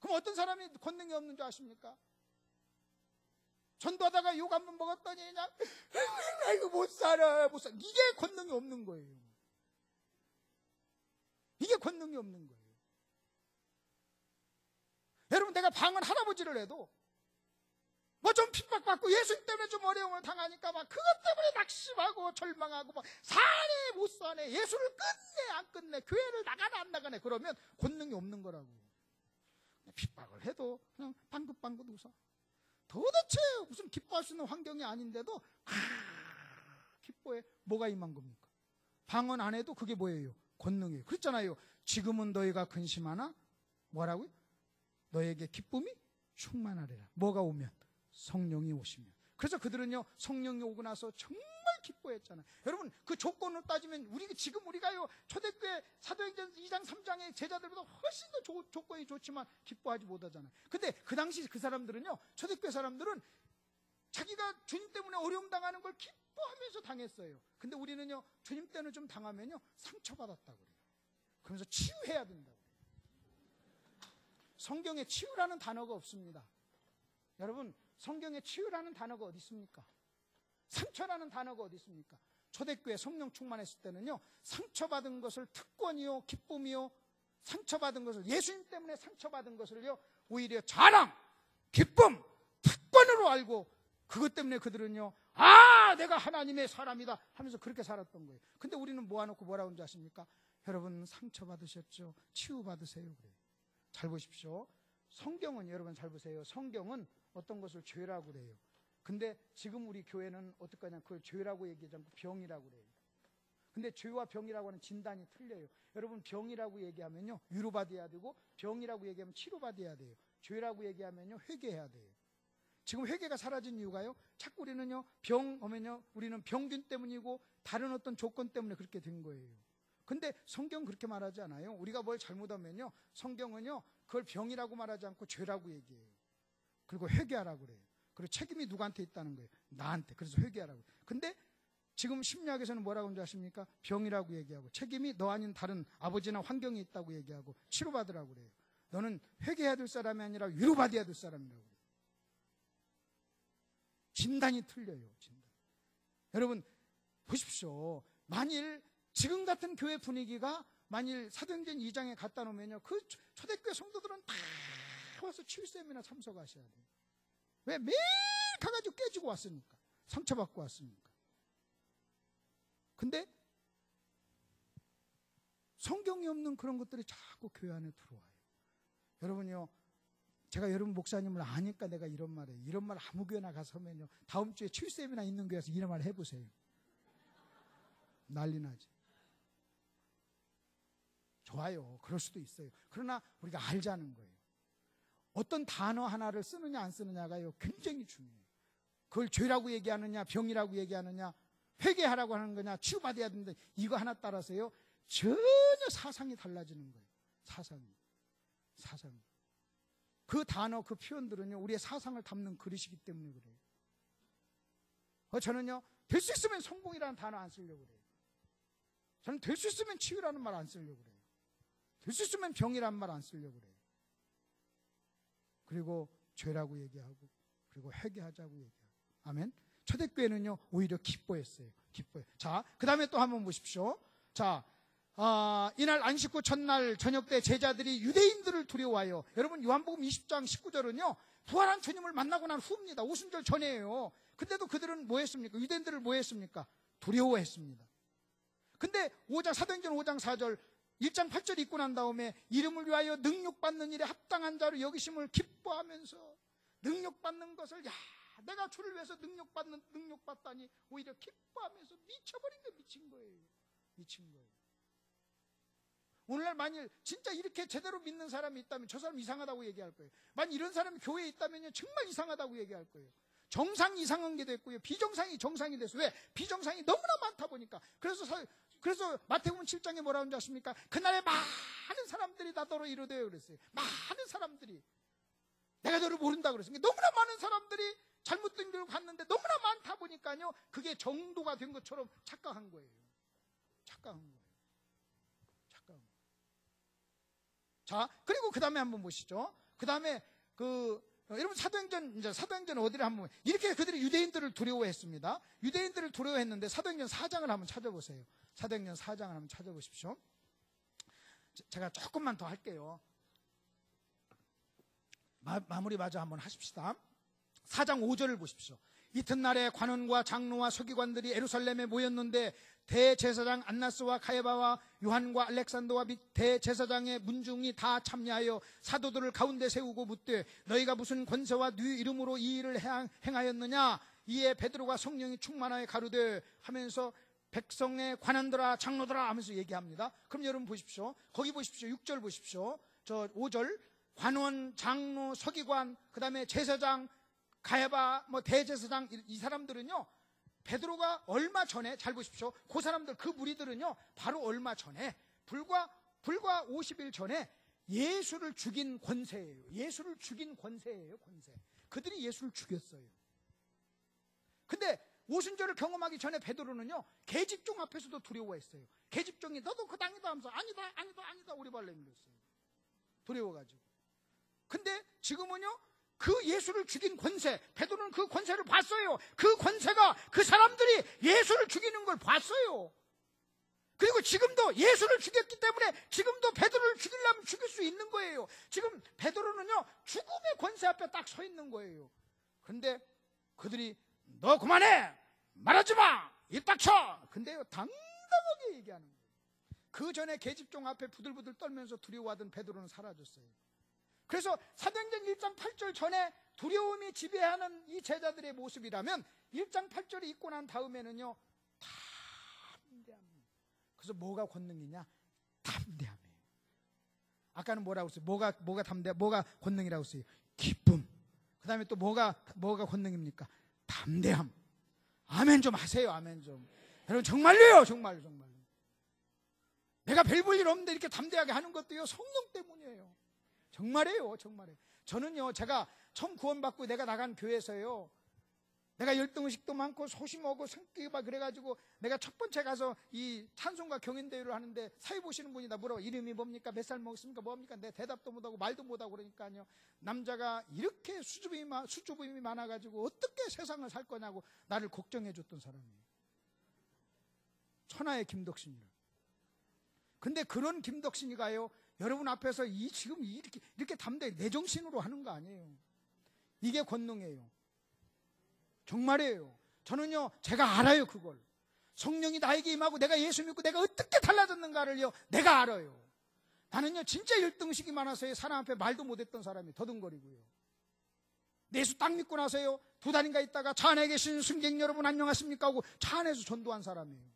그럼 어떤 사람이 권능이 없는 줄 아십니까? 전도하다가 욕 한 번 먹었더니 그냥 나 이거 못 살아. 이게 권능이 없는 거예요. 이게 권능이 없는 거예요. 여러분, 내가 방언 할아버지를 해도 뭐 좀 핍박받고 예수님 때문에 좀 어려움을 당하니까 막 그것 때문에 낙심하고 절망하고 막 사네 못 사네, 예수를 끝내 안 끝내, 교회를 나가네 안 나가네, 그러면 권능이 없는 거라고. 핍박을 해도 그냥 방긋방긋 웃어. 도대체 무슨 기뻐할 수 있는 환경이 아닌데도 기뻐해. 뭐가 임한 겁니까? 방언 안 해도 그게 뭐예요? 권능이에요. 그랬잖아요. 지금은 너희가 근심하나 뭐라고요? 너에게 기쁨이 충만하리라. 뭐가 오면? 성령이 오시면. 그래서 그들은요, 성령이 오고 나서 정말 기뻐했잖아요. 여러분, 그 조건을 따지면 지금 우리가요, 초대교회 사도행전 2장 3장의 제자들보다 훨씬 더 조건이 좋지만 기뻐하지 못하잖아요. 근데 그 당시 그 사람들은요, 초대교회 사람들은 자기가 주님 때문에 어려움 당하는 걸 기뻐하면서 당했어요. 근데 우리는요, 주님 때는 좀 당하면요, 상처받았다고 그래요. 그러면서 치유해야 된다고 그래요. 성경에 치유라는 단어가 없습니다. 여러분, 성경에 치유라는 단어가 어디 있습니까? 상처라는 단어가 어디 있습니까? 초대교회 성령 충만했을 때는요, 상처받은 것을 특권이요, 기쁨이요, 상처받은 것을, 예수님 때문에 상처받은 것을요, 오히려 자랑, 기쁨, 특권으로 알고, 그것 때문에 그들은요, 내가 하나님의 사람이다 하면서 그렇게 살았던 거예요. 근데 우리는 모아놓고 뭐라고 하는지 아십니까? 여러분 상처받으셨죠? 치유받으세요. 그래요. 잘 보십시오. 성경은, 여러분 잘 보세요. 성경은 어떤 것을 죄라고 그래요. 근데 지금 우리 교회는 어떻게 하냐, 그걸 죄라고 얘기하지 않고 병이라고 그래요. 근데 죄와 병이라고 하는 진단이 틀려요. 여러분, 병이라고 얘기하면요, 위로받아야 되고, 병이라고 얘기하면 치료받아야 돼요. 죄라고 얘기하면요, 회개해야 돼요. 지금 회개가 사라진 이유가요, 자꾸 우리는요, 병하면요, 우리는 병균 때문이고 다른 어떤 조건 때문에 그렇게 된 거예요. 근데 성경 그렇게 말하지 않아요. 우리가 뭘 잘못하면요, 성경은요, 그걸 병이라고 말하지 않고 죄라고 얘기해요. 그리고 회개하라고 그래요. 그리고 책임이 누구한테 있다는 거예요? 나한테. 그래서 회개하라고. 근데 지금 심리학에서는 뭐라고 하는지 아십니까? 병이라고 얘기하고, 책임이 너 아닌 다른 아버지나 환경이 있다고 얘기하고, 치료받으라고 그래요. 너는 회개해야 될 사람이 아니라 위로받아야 될 사람이라고 그래요. 진단이 틀려요. 진단. 여러분 보십시오. 만일 지금 같은 교회 분위기가 만일 사도행전 2장에 갖다 놓으면요, 그 초대교회 성도들은 다 와서 치유 세미나 참석하셔야 돼요. 왜? 매일 가가지고 깨지고 왔으니까, 상처받고 왔으니까. 근데 성경이 없는 그런 것들이 자꾸 교회 안에 들어와요. 여러분요, 제가 여러분 목사님을 아니까 내가 이런 말해요. 이런 말 아무 교회나 가서 하면요, 다음 주에 치유 세미나 있는 교회에서 이런 말 해보세요. 난리 나지. 좋아요. 그럴 수도 있어요. 그러나 우리가 알자는 거예요. 어떤 단어 하나를 쓰느냐 안 쓰느냐가요, 굉장히 중요해요. 그걸 죄라고 얘기하느냐, 병이라고 얘기하느냐, 회개하라고 하는 거냐, 치유받아야 된다, 이거 하나 따라서요, 전혀 사상이 달라지는 거예요. 사상이. 그 단어, 그 표현들은요, 우리의 사상을 담는 그릇이기 때문에 그래요. 저는요, 될 수 있으면 성공이라는 단어 안 쓰려고 그래요. 저는 될 수 있으면 치유라는 말 안 쓰려고 그래요. 될 수 있으면 병이라는 말 안 쓰려고 그래요. 그리고 죄라고 얘기하고, 그리고 회개하자고 얘기하고. 아멘. 초대교회는요, 오히려 기뻐했어요. 기뻐해. 자, 그 다음에 또 한번 보십시오. 자, 이날 안식 후 첫날 저녁 때 제자들이 유대인들을 두려워하여, 여러분 요한복음 20장 19절은요 부활한 주님을 만나고 난 후입니다. 오순절 전이에요. 근데도 그들은 뭐 했습니까? 유대인들을 뭐 했습니까? 두려워했습니다. 근데 사도행전 5장 4절 1장 8절 읽고 난 다음에 이름을 위하여 능력받는 일에 합당한 자로 여기심을 기뻐하면서, 능력받는 것을, 내가 주를 위해서 능력받다니 오히려 기뻐하면서 미쳐버린 게 미친 거예요. 오늘날 만일 진짜 이렇게 제대로 믿는 사람이 있다면 저 사람 이상하다고 얘기할 거예요. 만일 이런 사람이 교회에 있다면 정말 이상하다고 얘기할 거예요. 정상 이상한 게 됐고요, 비정상이 정상이 됐어요. 왜? 비정상이 너무나 많다 보니까. 그래서 그래서 마태복음 7장에 뭐라고 하는지 아십니까? 그날에 많은 사람들이 나더러 이르되 그랬어요. 많은 사람들이 내가 너를 모른다 그랬어요. 너무나 많은 사람들이 잘못된 길로 갔는데 너무나 많다 보니까요, 그게 정도가 된 것처럼 착각한 거예요. 착각한 거예요. 착각한 거예요. 자, 그리고 그 다음에 한번 보시죠. 그 다음에 여러분 사도행전 어디를 한번, 이렇게 그들이 유대인들을 두려워했습니다. 유대인들을 두려워했는데 사도행전 4장을 한번 찾아보세요. 사도행전 4장을 한번 찾아보십시오. 제가 조금만 더 할게요. 마무리 마저 한번 하십시다. 4장 5절을 보십시오. 이튿날에 관원과 장로와 서기관들이 예루살렘에 모였는데 대제사장 안나스와 가야바와 요한과 알렉산더와 및 대제사장의 문중이 다 참여하여 사도들을 가운데 세우고 묻되 너희가 무슨 권세와 네 이름으로 이 일을 행하였느냐? 이에 베드로가 성령이 충만하여 가르되 하면서 백성의 관원들아 장로들아 하면서 얘기합니다. 그럼 여러분 보십시오. 거기 보십시오. 6절 보십시오. 저 5절 관원, 장로, 서기관, 그 다음에 제사장, 가야바, 대제사장, 이 사람들은요, 베드로가 얼마 전에, 잘 보십시오. 그 사람들, 그 무리들은요, 바로 얼마 전에, 불과 50일 전에 예수를 죽인 권세예요. 예수를 죽인 권세예요, 권세. 그들이 예수를 죽였어요. 근데 오순절을 경험하기 전에 베드로는요, 계집종 앞에서도 두려워했어요. 계집종이 너도 그 당이다 하면서 아니다 오리발렘을 했어요. 두려워가지고. 근데 지금은요, 그 예수를 죽인 권세, 베드로는 그 권세를 봤어요. 그 권세가, 그 사람들이 예수를 죽이는 걸 봤어요. 그리고 지금도 예수를 죽였기 때문에 지금도 베드로를 죽이려면 죽일 수 있는 거예요. 지금 베드로는요, 죽음의 권세 앞에 딱 서 있는 거예요. 그런데 그들이 너 그만해! 말하지 마! 입 닥쳐! 근데요, 당당하게 얘기하는 거예요. 그 전에 계집종 앞에 부들부들 떨면서 두려워하던 베드로는 사라졌어요. 그래서 사도행전 1장 8절 전에 두려움이 지배하는 이 제자들의 모습이라면 1장 8절이 있고 난 다음에는요, 담대함. 그래서 뭐가 권능이냐? 담대함이에요. 아까는 뭐라고 했어요? 뭐가 권능이라고 했어요? 기쁨. 그 다음에 또 뭐가 권능입니까? 담대함. 아멘 좀 하세요. 아멘 좀. 여러분 정말로요. 정말로. 내가 별 볼 일 없는데 이렇게 담대하게 하는 것도요, 성령 때문이에요. 정말이에요. 저는요, 제가 처음 구원받고 내가 나간 교회에서요, 내가 열등의식도 많고 소심하고 성격이 막 그래가지고 내가 첫 번째 가서 이 찬송가 경연대회를 하는데 사회 보시는 분이 나 물어봐. 이름이 뭡니까? 몇 살 먹었습니까? 뭡니까? 내 대답도 못하고 말도 못하고 그러니까요, 남자가 이렇게 수줍음이 많아가지고 어떻게 세상을 살 거냐고 나를 걱정해 줬던 사람이에요. 천하의 김덕신이라. 근데 그런 김덕신이가요, 여러분 앞에서 지금 이렇게 담대히 내 정신으로 하는 거 아니에요. 이게 권능이에요. 정말이에요. 저는요, 제가 알아요, 그걸. 성령이 나에게 임하고 내가 예수 믿고 내가 어떻게 달라졌는가를요, 내가 알아요. 나는요, 진짜 열등의식이 많아서요, 사람 앞에 말도 못했던 사람이 더듬거리고요. 예수 딱 믿고 나서요, 2달인가 있다가 차 안에 계신 승객 여러분 안녕하십니까 하고 차 안에서 전도한 사람이에요.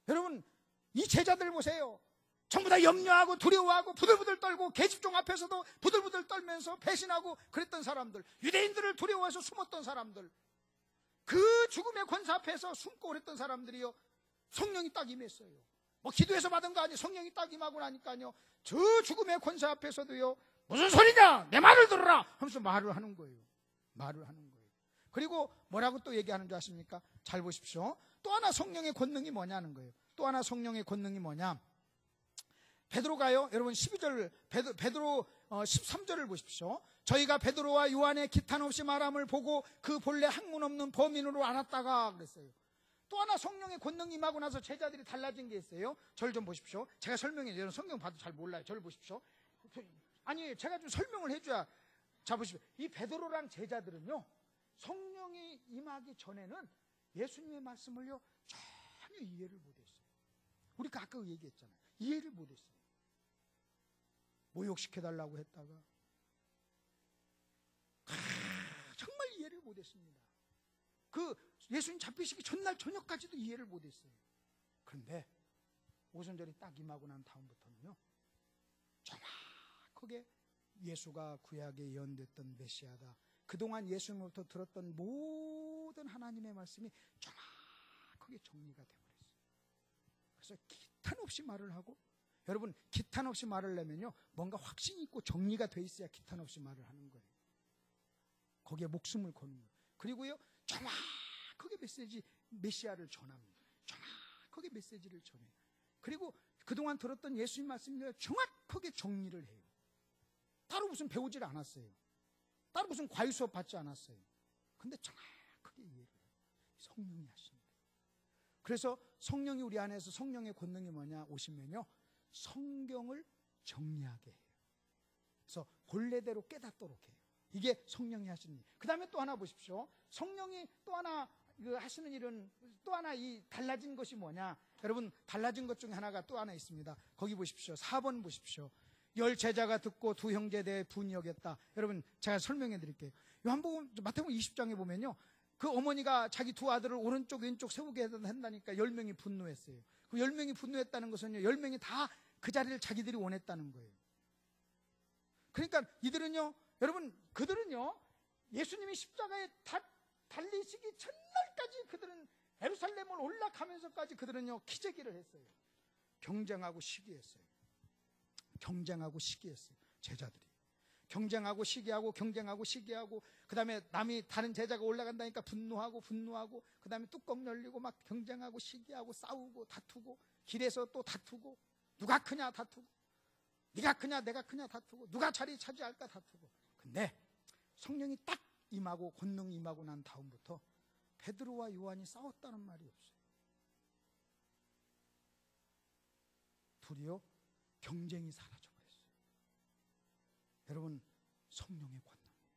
여러분, 이 제자들 보세요. 전부 다 염려하고 두려워하고 부들부들 떨고 계집종 앞에서도 부들부들 떨면서 배신하고 그랬던 사람들, 유대인들을 두려워해서 숨었던 사람들, 그 죽음의 권세 앞에서 숨고 그랬던 사람들이요, 성령이 딱 임했어요. 기도해서 받은 거 아니에요. 성령이 딱 임하고 나니까요, 저 죽음의 권세 앞에서도요, 무슨 소리냐, 내 말을 들어라 하면서 말을 하는 거예요. 그리고 뭐라고 또 얘기하는 줄 아십니까? 잘 보십시오. 또 하나 성령의 권능이 뭐냐는 거예요. 또 하나 성령의 권능이 뭐냐? 베드로가요, 여러분 12절, 베드로 13절을 보십시오. 저희가 베드로와 요한의 기탄 없이 말함을 보고 그 본래 학문 없는 범인으로 알았다가 그랬어요. 또 하나 성령의 권능이 임하고 나서 제자들이 달라진 게 있어요. 저를 좀 보십시오. 제가 설명해요. 여러분 성경 봐도 잘 몰라요. 저를 보십시오. 아니, 제가 좀 설명을 해줘야. 자, 보십시오. 이 베드로랑 제자들은요, 성령이 임하기 전에는 예수님의 말씀을요, 전혀 이해를 못했어요. 우리가 아까 얘기했잖아요. 이해를 못했어요. 모욕시켜달라고 했다가 정말 이해를 못했습니다. 그 예수님 잡히시기 전날 저녁까지도 이해를 못했어요. 그런데 오순절이 딱 임하고 난 다음부터는요, 정확하게 예수가 구약에 예언됐던 메시아다, 그동안 예수님으로부터 들었던 모든 하던 하나님의 말씀이 정확하게 정리가 되어버렸어요. 그래서 기탄 없이 말을 하고, 여러분 기탄 없이 말을 내면요 뭔가 확신이 있고 정리가 돼 있어야 기탄 없이 말을 하는 거예요. 거기에 목숨을 거는 거예요. 그리고요 정확하게 메시아를 전합니다. 정확하게 메시지를 전해요. 그리고 그동안 들었던 예수님 말씀을 정확하게 정리를 해요. 따로 무슨 배우질 않았어요. 따로 무슨 과외 수업 받지 않았어요. 근데 정확하게 이해를 해요. 성령이 하십니다. 그래서 성령이 우리 안에서, 성령의 권능이 뭐냐 오시면요 성경을 정리하게 해요. 그래서 본래대로 깨닫도록 해요. 이게 성령이 하시는 일. 그 다음에 또 하나 보십시오. 성령이 또 하나 하시는 일은, 또 하나 이 달라진 것이 뭐냐. 여러분 달라진 것 중에 하나가 또 하나 있습니다. 거기 보십시오. 4번 보십시오. 10 제자가 듣고 두 형제에 대해 분이 여겼다. 여러분 제가 설명해 드릴게요. 요한복음 마태복음 20장에 보면요 그 어머니가 자기 두 아들을 오른쪽 왼쪽 세우게 한다니까 10명이 분노했어요. 그 10명이 분노했다는 것은요 10명이 다 그 자리를 자기들이 원했다는 거예요. 그러니까 이들은요, 여러분 그들은요 예수님이 십자가에 달리시기 전날까지 그들은 예루살렘을 올라가면서까지 그들은요 기저귀를 했어요. 경쟁하고 시기했어요. 경쟁하고 시기했어요. 제자들이 경쟁하고 시기하고 경쟁하고 시기하고, 그 다음에 남이 다른 제자가 올라간다니까 분노하고 그 다음에 뚜껑 열리고 막 경쟁하고 시기하고 싸우고 다투고, 길에서 또 다투고, 누가 크냐 다투고, 네가 크냐 내가 크냐 다투고, 누가 자리 차지할까 다투고. 근데 성령이 딱 임하고 권능이 임하고 난 다음부터 베드로와 요한이 싸웠다는 말이 없어요. 둘이요 경쟁이 사라져버렸어요. 여러분 성령의 권능이에요.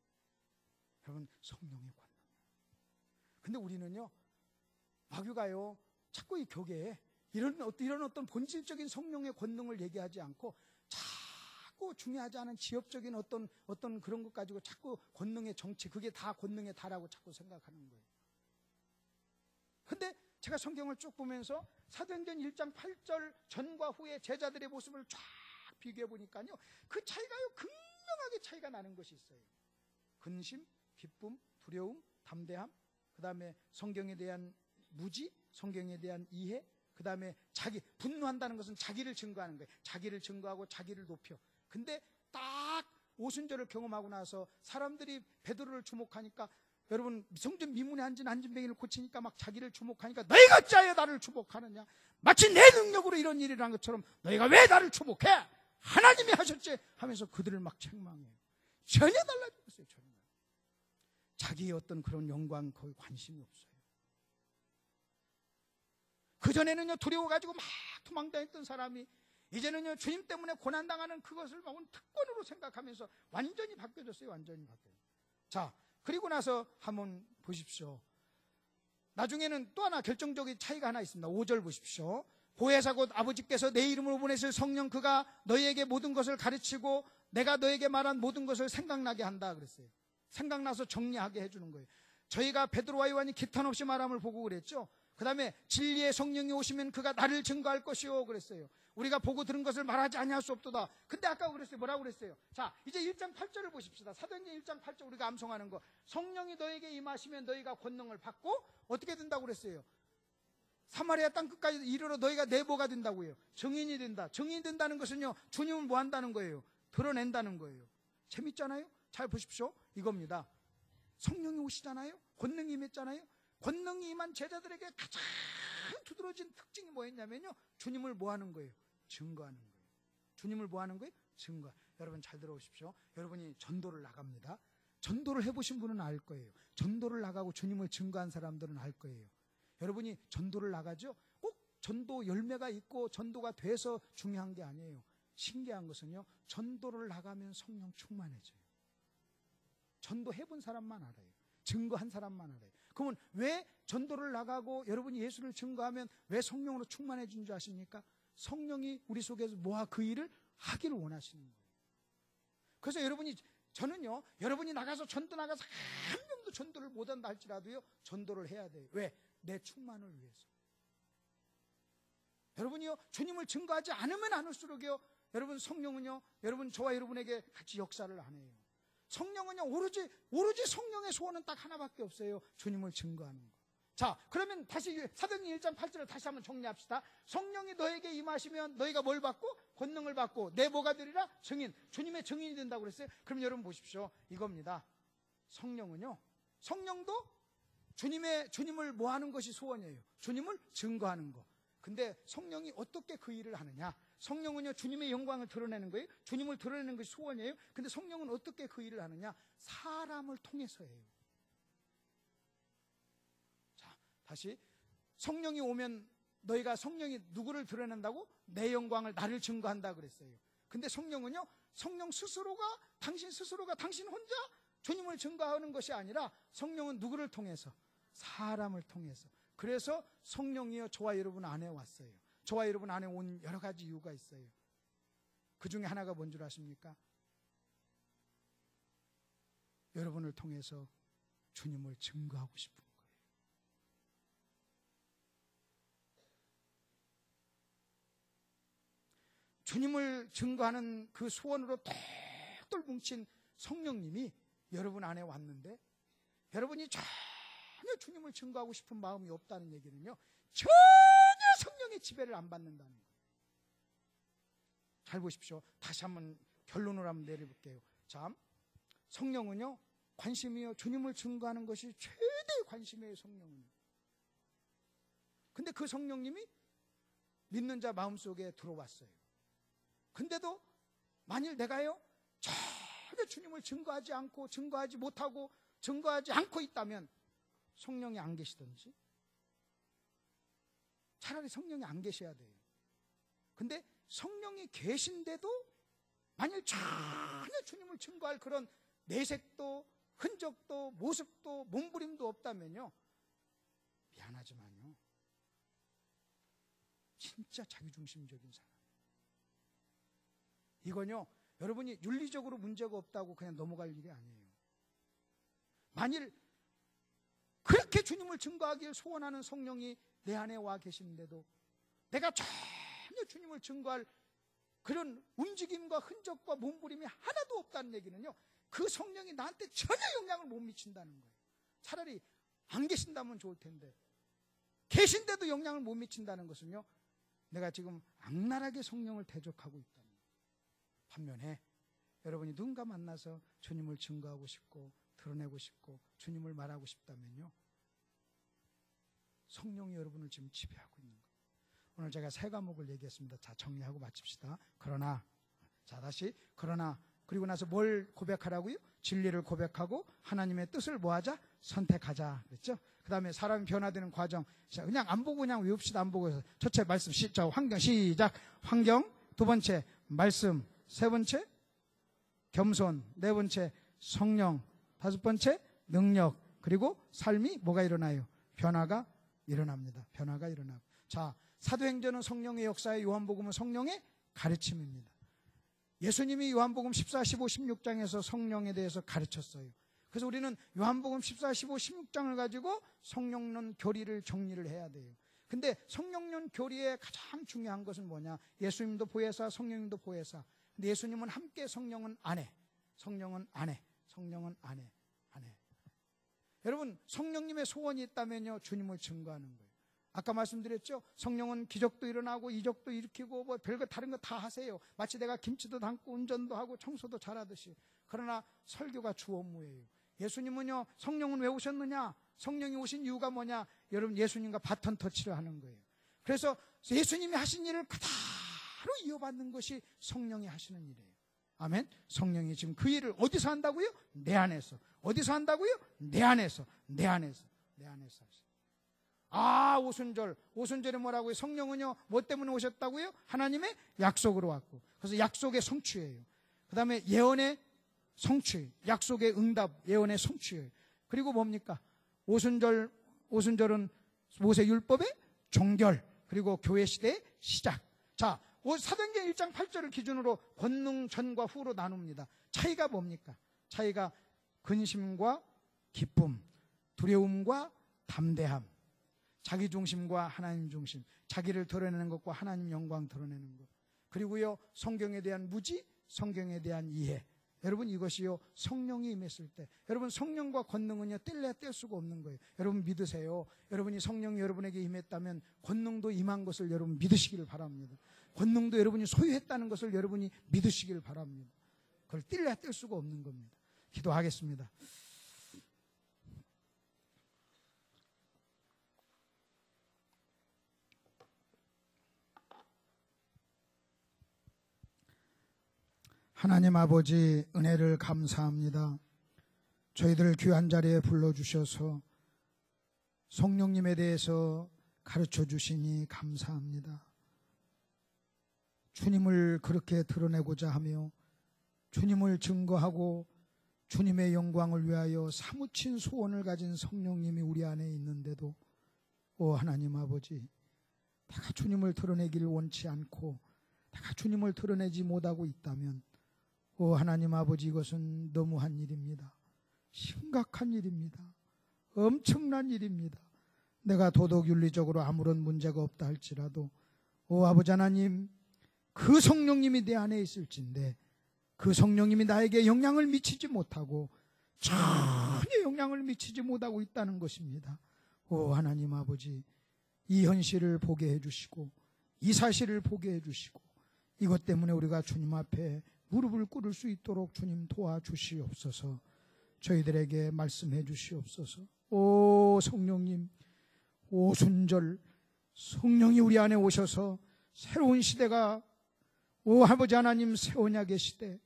여러분 성령의 권능이에요. 근데 우리는요 마귀가요 자꾸 이 교계에 이런 어떤 본질적인 성령의 권능을 얘기하지 않고 자꾸 중요하지 않은 지엽적인 어떤 그런 것 가지고 자꾸 권능의 정치, 그게 다 권능의 다라고 자꾸 생각하는 거예요. 근데 제가 성경을 쭉 보면서 사도행전 1장 8절 전과 후의 제자들의 모습을 쫙 비교해 보니까요 그 차이가요 극명하게 차이가 나는 것이 있어요. 근심, 기쁨, 두려움, 담대함, 그 다음에 성경에 대한 무지, 성경에 대한 이해, 그 다음에 분노한다는 것은 자기를 증거하는 거예요. 자기를 증거하고 자기를 높여. 근데 딱 오순절을 경험하고 나서 사람들이 베드로를 주목하니까, 여러분 성전 미문에 앉은 안진뱅이를 고치니까 막 자기를 주목하니까 너희가 어찌하여 나를 주목하느냐, 마치 내 능력으로 이런 일을 한 것처럼 너희가 왜 나를 주목해, 하나님이 하셨지 하면서 그들을 막 책망해요. 전혀 달라졌어요. 전혀. 자기의 어떤 그런 영광 거의 관심이 없어요. 그전에는요 두려워가지고 막 도망다녔던 사람이 이제는요 주님 때문에 고난당하는 그것을 막 특권으로 생각하면서 완전히 바뀌어졌어요. 완전히 바뀌어요. 자, 그리고 나서 한번 보십시오. 나중에는 또 하나 결정적인 차이가 하나 있습니다. 5절 보십시오. 보혜사 곧 아버지께서 내 이름으로 보내실 성령 그가 너희에게 모든 것을 가르치고 내가 너에게 말한 모든 것을 생각나게 한다 그랬어요. 생각나서 정리하게 해주는 거예요. 저희가 베드로와 요한이 기탄 없이 말함을 보고 그랬죠. 그 다음에 진리의 성령이 오시면 그가 나를 증거할 것이요 그랬어요. 우리가 보고 들은 것을 말하지 아니할 수 없도다. 근데 아까 그랬어요. 뭐라고 그랬어요? 자, 이제 1장 8절을 보십시다. 사도행전 1장 8절 우리가 암송하는 거. 성령이 너에게 임하시면 너희가 권능을 받고 어떻게 된다고 그랬어요? 사마리아 땅 끝까지 이르러 너희가 내 뭐가 된다고요? 증인이 된다. 증인이 된다는 것은요 주님은 뭐 한다는 거예요? 드러낸다는 거예요. 재밌잖아요? 잘 보십시오. 이겁니다. 성령이 오시잖아요. 권능이 임했잖아요. 권능이 임한 제자들에게 가장 두드러진 특징이 뭐였냐면요 주님을 뭐 하는 거예요? 증거하는 거예요. 주님을 뭐 하는 거예요? 증거. 여러분 잘 들어오십시오. 여러분이 전도를 나갑니다. 전도를 해보신 분은 알 거예요. 전도를 나가고 주님을 증거한 사람들은 알 거예요. 여러분이 전도를 나가죠? 꼭 전도 열매가 있고 전도가 돼서 중요한 게 아니에요. 신기한 것은요 전도를 나가면 성령 충만해져요. 전도해본 사람만 알아요. 증거한 사람만 알아요. 그러면 왜 전도를 나가고 여러분이 예수를 증거하면 왜 성령으로 충만해진 줄 아십니까? 성령이 우리 속에서 뭐하 그 일을 하기를 원하시는 거예요. 그래서 저는요 여러분이 나가서 전도 나가서 한 명도 전도를 못한다 할지라도요 전도를 해야 돼요. 왜? 내 충만을 위해서. 여러분이요 주님을 증거하지 않으면 않을수록요 여러분 성령은요 여러분 저와 여러분에게 같이 역사를 안 해요. 성령은요, 오로지 성령의 소원은 딱 하나밖에 없어요. 주님을 증거하는 거. 자, 그러면 다시 사도행전 1장 8절을 다시 한번 정리합시다. 성령이 너에게 임하시면 너희가 뭘 받고? 권능을 받고 내 뭐가 되리라? 증인. 주님의 증인이 된다고 그랬어요. 그럼 여러분 보십시오. 이겁니다. 성령은요, 성령도 주님을 뭐 하는 것이 소원이에요? 주님을 증거하는 거. 근데 성령이 어떻게 그 일을 하느냐? 성령은요, 주님의 영광을 드러내는 거예요. 주님을 드러내는 것이 소원이에요. 근데 성령은 어떻게 그 일을 하느냐? 사람을 통해서 해요. 자, 다시. 성령이 오면 너희가 성령이 누구를 드러낸다고? 내 영광을, 나를 증거한다 그랬어요. 근데 성령은요, 성령 스스로가, 당신 혼자 주님을 증거하는 것이 아니라 성령은 누구를 통해서? 사람을 통해서. 그래서 성령이요, 저와 여러분 안에 왔어요. 저와 여러분 안에 온 여러 가지 이유가 있어요. 그 중에 하나가 뭔 줄 아십니까? 여러분을 통해서 주님을 증거하고 싶은 거예요. 주님을 증거하는 그 소원으로 똘똘 뭉친 성령님이 여러분 안에 왔는데, 여러분이 전혀 주님을 증거하고 싶은 마음이 없다는 얘기는요, 전혀 성령의 지배를 안 받는다는 거예요. 잘 보십시오. 다시 한번 결론을 한번 내려볼게요. 자, 성령은요, 관심이요, 주님을 증거하는 것이 최대의 관심이에요. 성령은. 근데 그 성령님이 믿는 자 마음속에 들어왔어요. 근데도 만일 내가요, 전혀 주님을 증거하지 않고 있다면 성령이 안 계시든지, 차라리 성령이 안 계셔야 돼요. 근데 성령이 계신데도 만일 전혀 주님을 증거할 그런 내색도, 흔적도, 모습도, 몸부림도 없다면요, 미안하지만요, 진짜 자기중심적인 사람. 이건요, 여러분이 윤리적으로 문제가 없다고 그냥 넘어갈 일이 아니에요. 만일 그렇게 주님을 증거하길 소원하는 성령이 내 안에 와 계신데도 내가 전혀 주님을 증거할 그런 움직임과 흔적과 몸부림이 하나도 없다는 얘기는요, 그 성령이 나한테 전혀 영향을 못 미친다는 거예요. 차라리 안 계신다면 좋을 텐데, 계신데도 영향을 못 미친다는 것은요, 내가 지금 악랄하게 성령을 대적하고 있다는 거예요. 반면에 여러분이 누군가 만나서 주님을 증거하고 싶고 드러내고 싶고 주님을 말하고 싶다면요, 성령이 여러분을 지금 지배하고 있는 거예요. 오늘 제가 세 과목을 얘기했습니다. 자, 정리하고 마칩시다. 그러나, 자, 다시. 그러나, 그리고 나서 뭘 고백하라고요? 진리를 고백하고 하나님의 뜻을 뭐하자? 선택하자. 그랬죠? 그 다음에 사람이 변화되는 과정. 자, 그냥 안 보고 그냥 외웁시다. 안 보고. 첫째 말씀, 자, 환경, 시작. 환경. 두 번째, 말씀. 세 번째, 겸손. 네 번째, 성령. 다섯 번째, 능력. 그리고 삶이 뭐가 일어나요? 변화가 일어납니다. 변화가 일어나고. 자, 사도행전은 성령의 역사에, 요한복음은 성령의 가르침입니다. 예수님이 요한복음 14, 15, 16장에서 성령에 대해서 가르쳤어요. 그래서 우리는 요한복음 14, 15, 16장을 가지고 성령론 교리를 정리를 해야 돼요. 근데 성령론 교리의 가장 중요한 것은 뭐냐? 예수님도 보혜사, 성령님도 보혜사. 근데 예수님은 함께, 성령은 안에. 성령은 안에. 성령은 안에. 안에. 여러분, 성령님의 소원이 있다면요, 주님을 증거하는 거예요. 아까 말씀드렸죠? 성령은 기적도 일어나고 이적도 일으키고 뭐 별거 다른 거 다 하세요. 마치 내가 김치도 담고 운전도 하고 청소도 잘하듯이. 그러나 설교가 주 업무예요. 예수님은요, 성령은 왜 오셨느냐? 성령이 오신 이유가 뭐냐? 여러분, 예수님과 바톤 터치를 하는 거예요. 그래서 예수님이 하신 일을 그대로 이어받는 것이 성령이 하시는 일이에요. 아멘. 성령이 지금 그 일을 어디서 한다고요? 내 안에서. 어디서 한다고요? 내 안에서. 내 안에서. 내 안에서 하시죠. 아, 오순절에 뭐라고요? 성령은요, 뭐 때문에 오셨다고요? 하나님의 약속으로 왔고. 그래서 약속의 성취예요. 그 다음에 예언의 성취, 약속의 응답, 예언의 성취예요. 그리고 뭡니까? 오순절은 모세 율법의 종결, 그리고 교회 시대의 시작. 자, 사도행전 1장 8절을 기준으로 권능 전과 후로 나눕니다. 차이가 뭡니까? 차이가 근심과 기쁨, 두려움과 담대함, 자기 중심과 하나님 중심, 자기를 드러내는 것과 하나님 영광 드러내는 것, 그리고요, 성경에 대한 무지, 성경에 대한 이해. 여러분 이것이요 성령이 임했을 때, 여러분 성령과 권능은요 뗄래야 뗄 수가 없는 거예요. 여러분 믿으세요. 여러분이 성령이 여러분에게 임했다면 권능도 임한 것을 여러분 믿으시기를 바랍니다. 권능도 여러분이 소유했다는 것을 여러분이 믿으시기를 바랍니다. 그걸 뗄래야 뗄 수가 없는 겁니다. 기도하겠습니다. 하나님 아버지, 은혜를 감사합니다. 저희들을 귀한 자리에 불러주셔서 성령님에 대해서 가르쳐 주시니 감사합니다. 주님을 그렇게 드러내고자 하며 주님을 증거하고 주님의 영광을 위하여 사무친 소원을 가진 성령님이 우리 안에 있는데도 하나님 아버지, 내가 주님을 드러내기를 원치 않고 내가 주님을 드러내지 못하고 있다면 하나님 아버지, 이것은 너무한 일입니다. 심각한 일입니다. 엄청난 일입니다. 내가 도덕윤리적으로 아무런 문제가 없다 할지라도 아버지 하나님, 그 성령님이 내 안에 있을진데 그 성령님이 나에게 영향을 미치지 못하고 전혀 영향을 미치지 못하고 있다는 것입니다. 하나님 아버지, 이 현실을 보게 해주시고 이 사실을 보게 해주시고 이것 때문에 우리가 주님 앞에 무릎을 꿇을 수 있도록 주님 도와주시옵소서. 저희들에게 말씀해 주시옵소서. 성령님, 오순절 성령이 우리 안에 오셔서 새로운 시대가 아버지 하나님, 새 언약의 시대,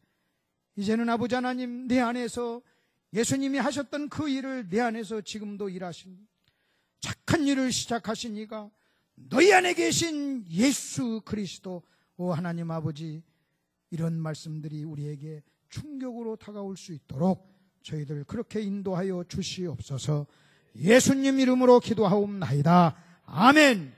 이제는 아버지 하나님 내 안에서 예수님이 하셨던 그 일을 내 안에서 지금도 일하신 착한 일을 시작하신 이가 너희 안에 계신 예수 그리스도. 하나님 아버지, 이런 말씀들이 우리에게 충격으로 다가올 수 있도록 저희들 그렇게 인도하여 주시옵소서. 예수님 이름으로 기도하옵나이다. 아멘.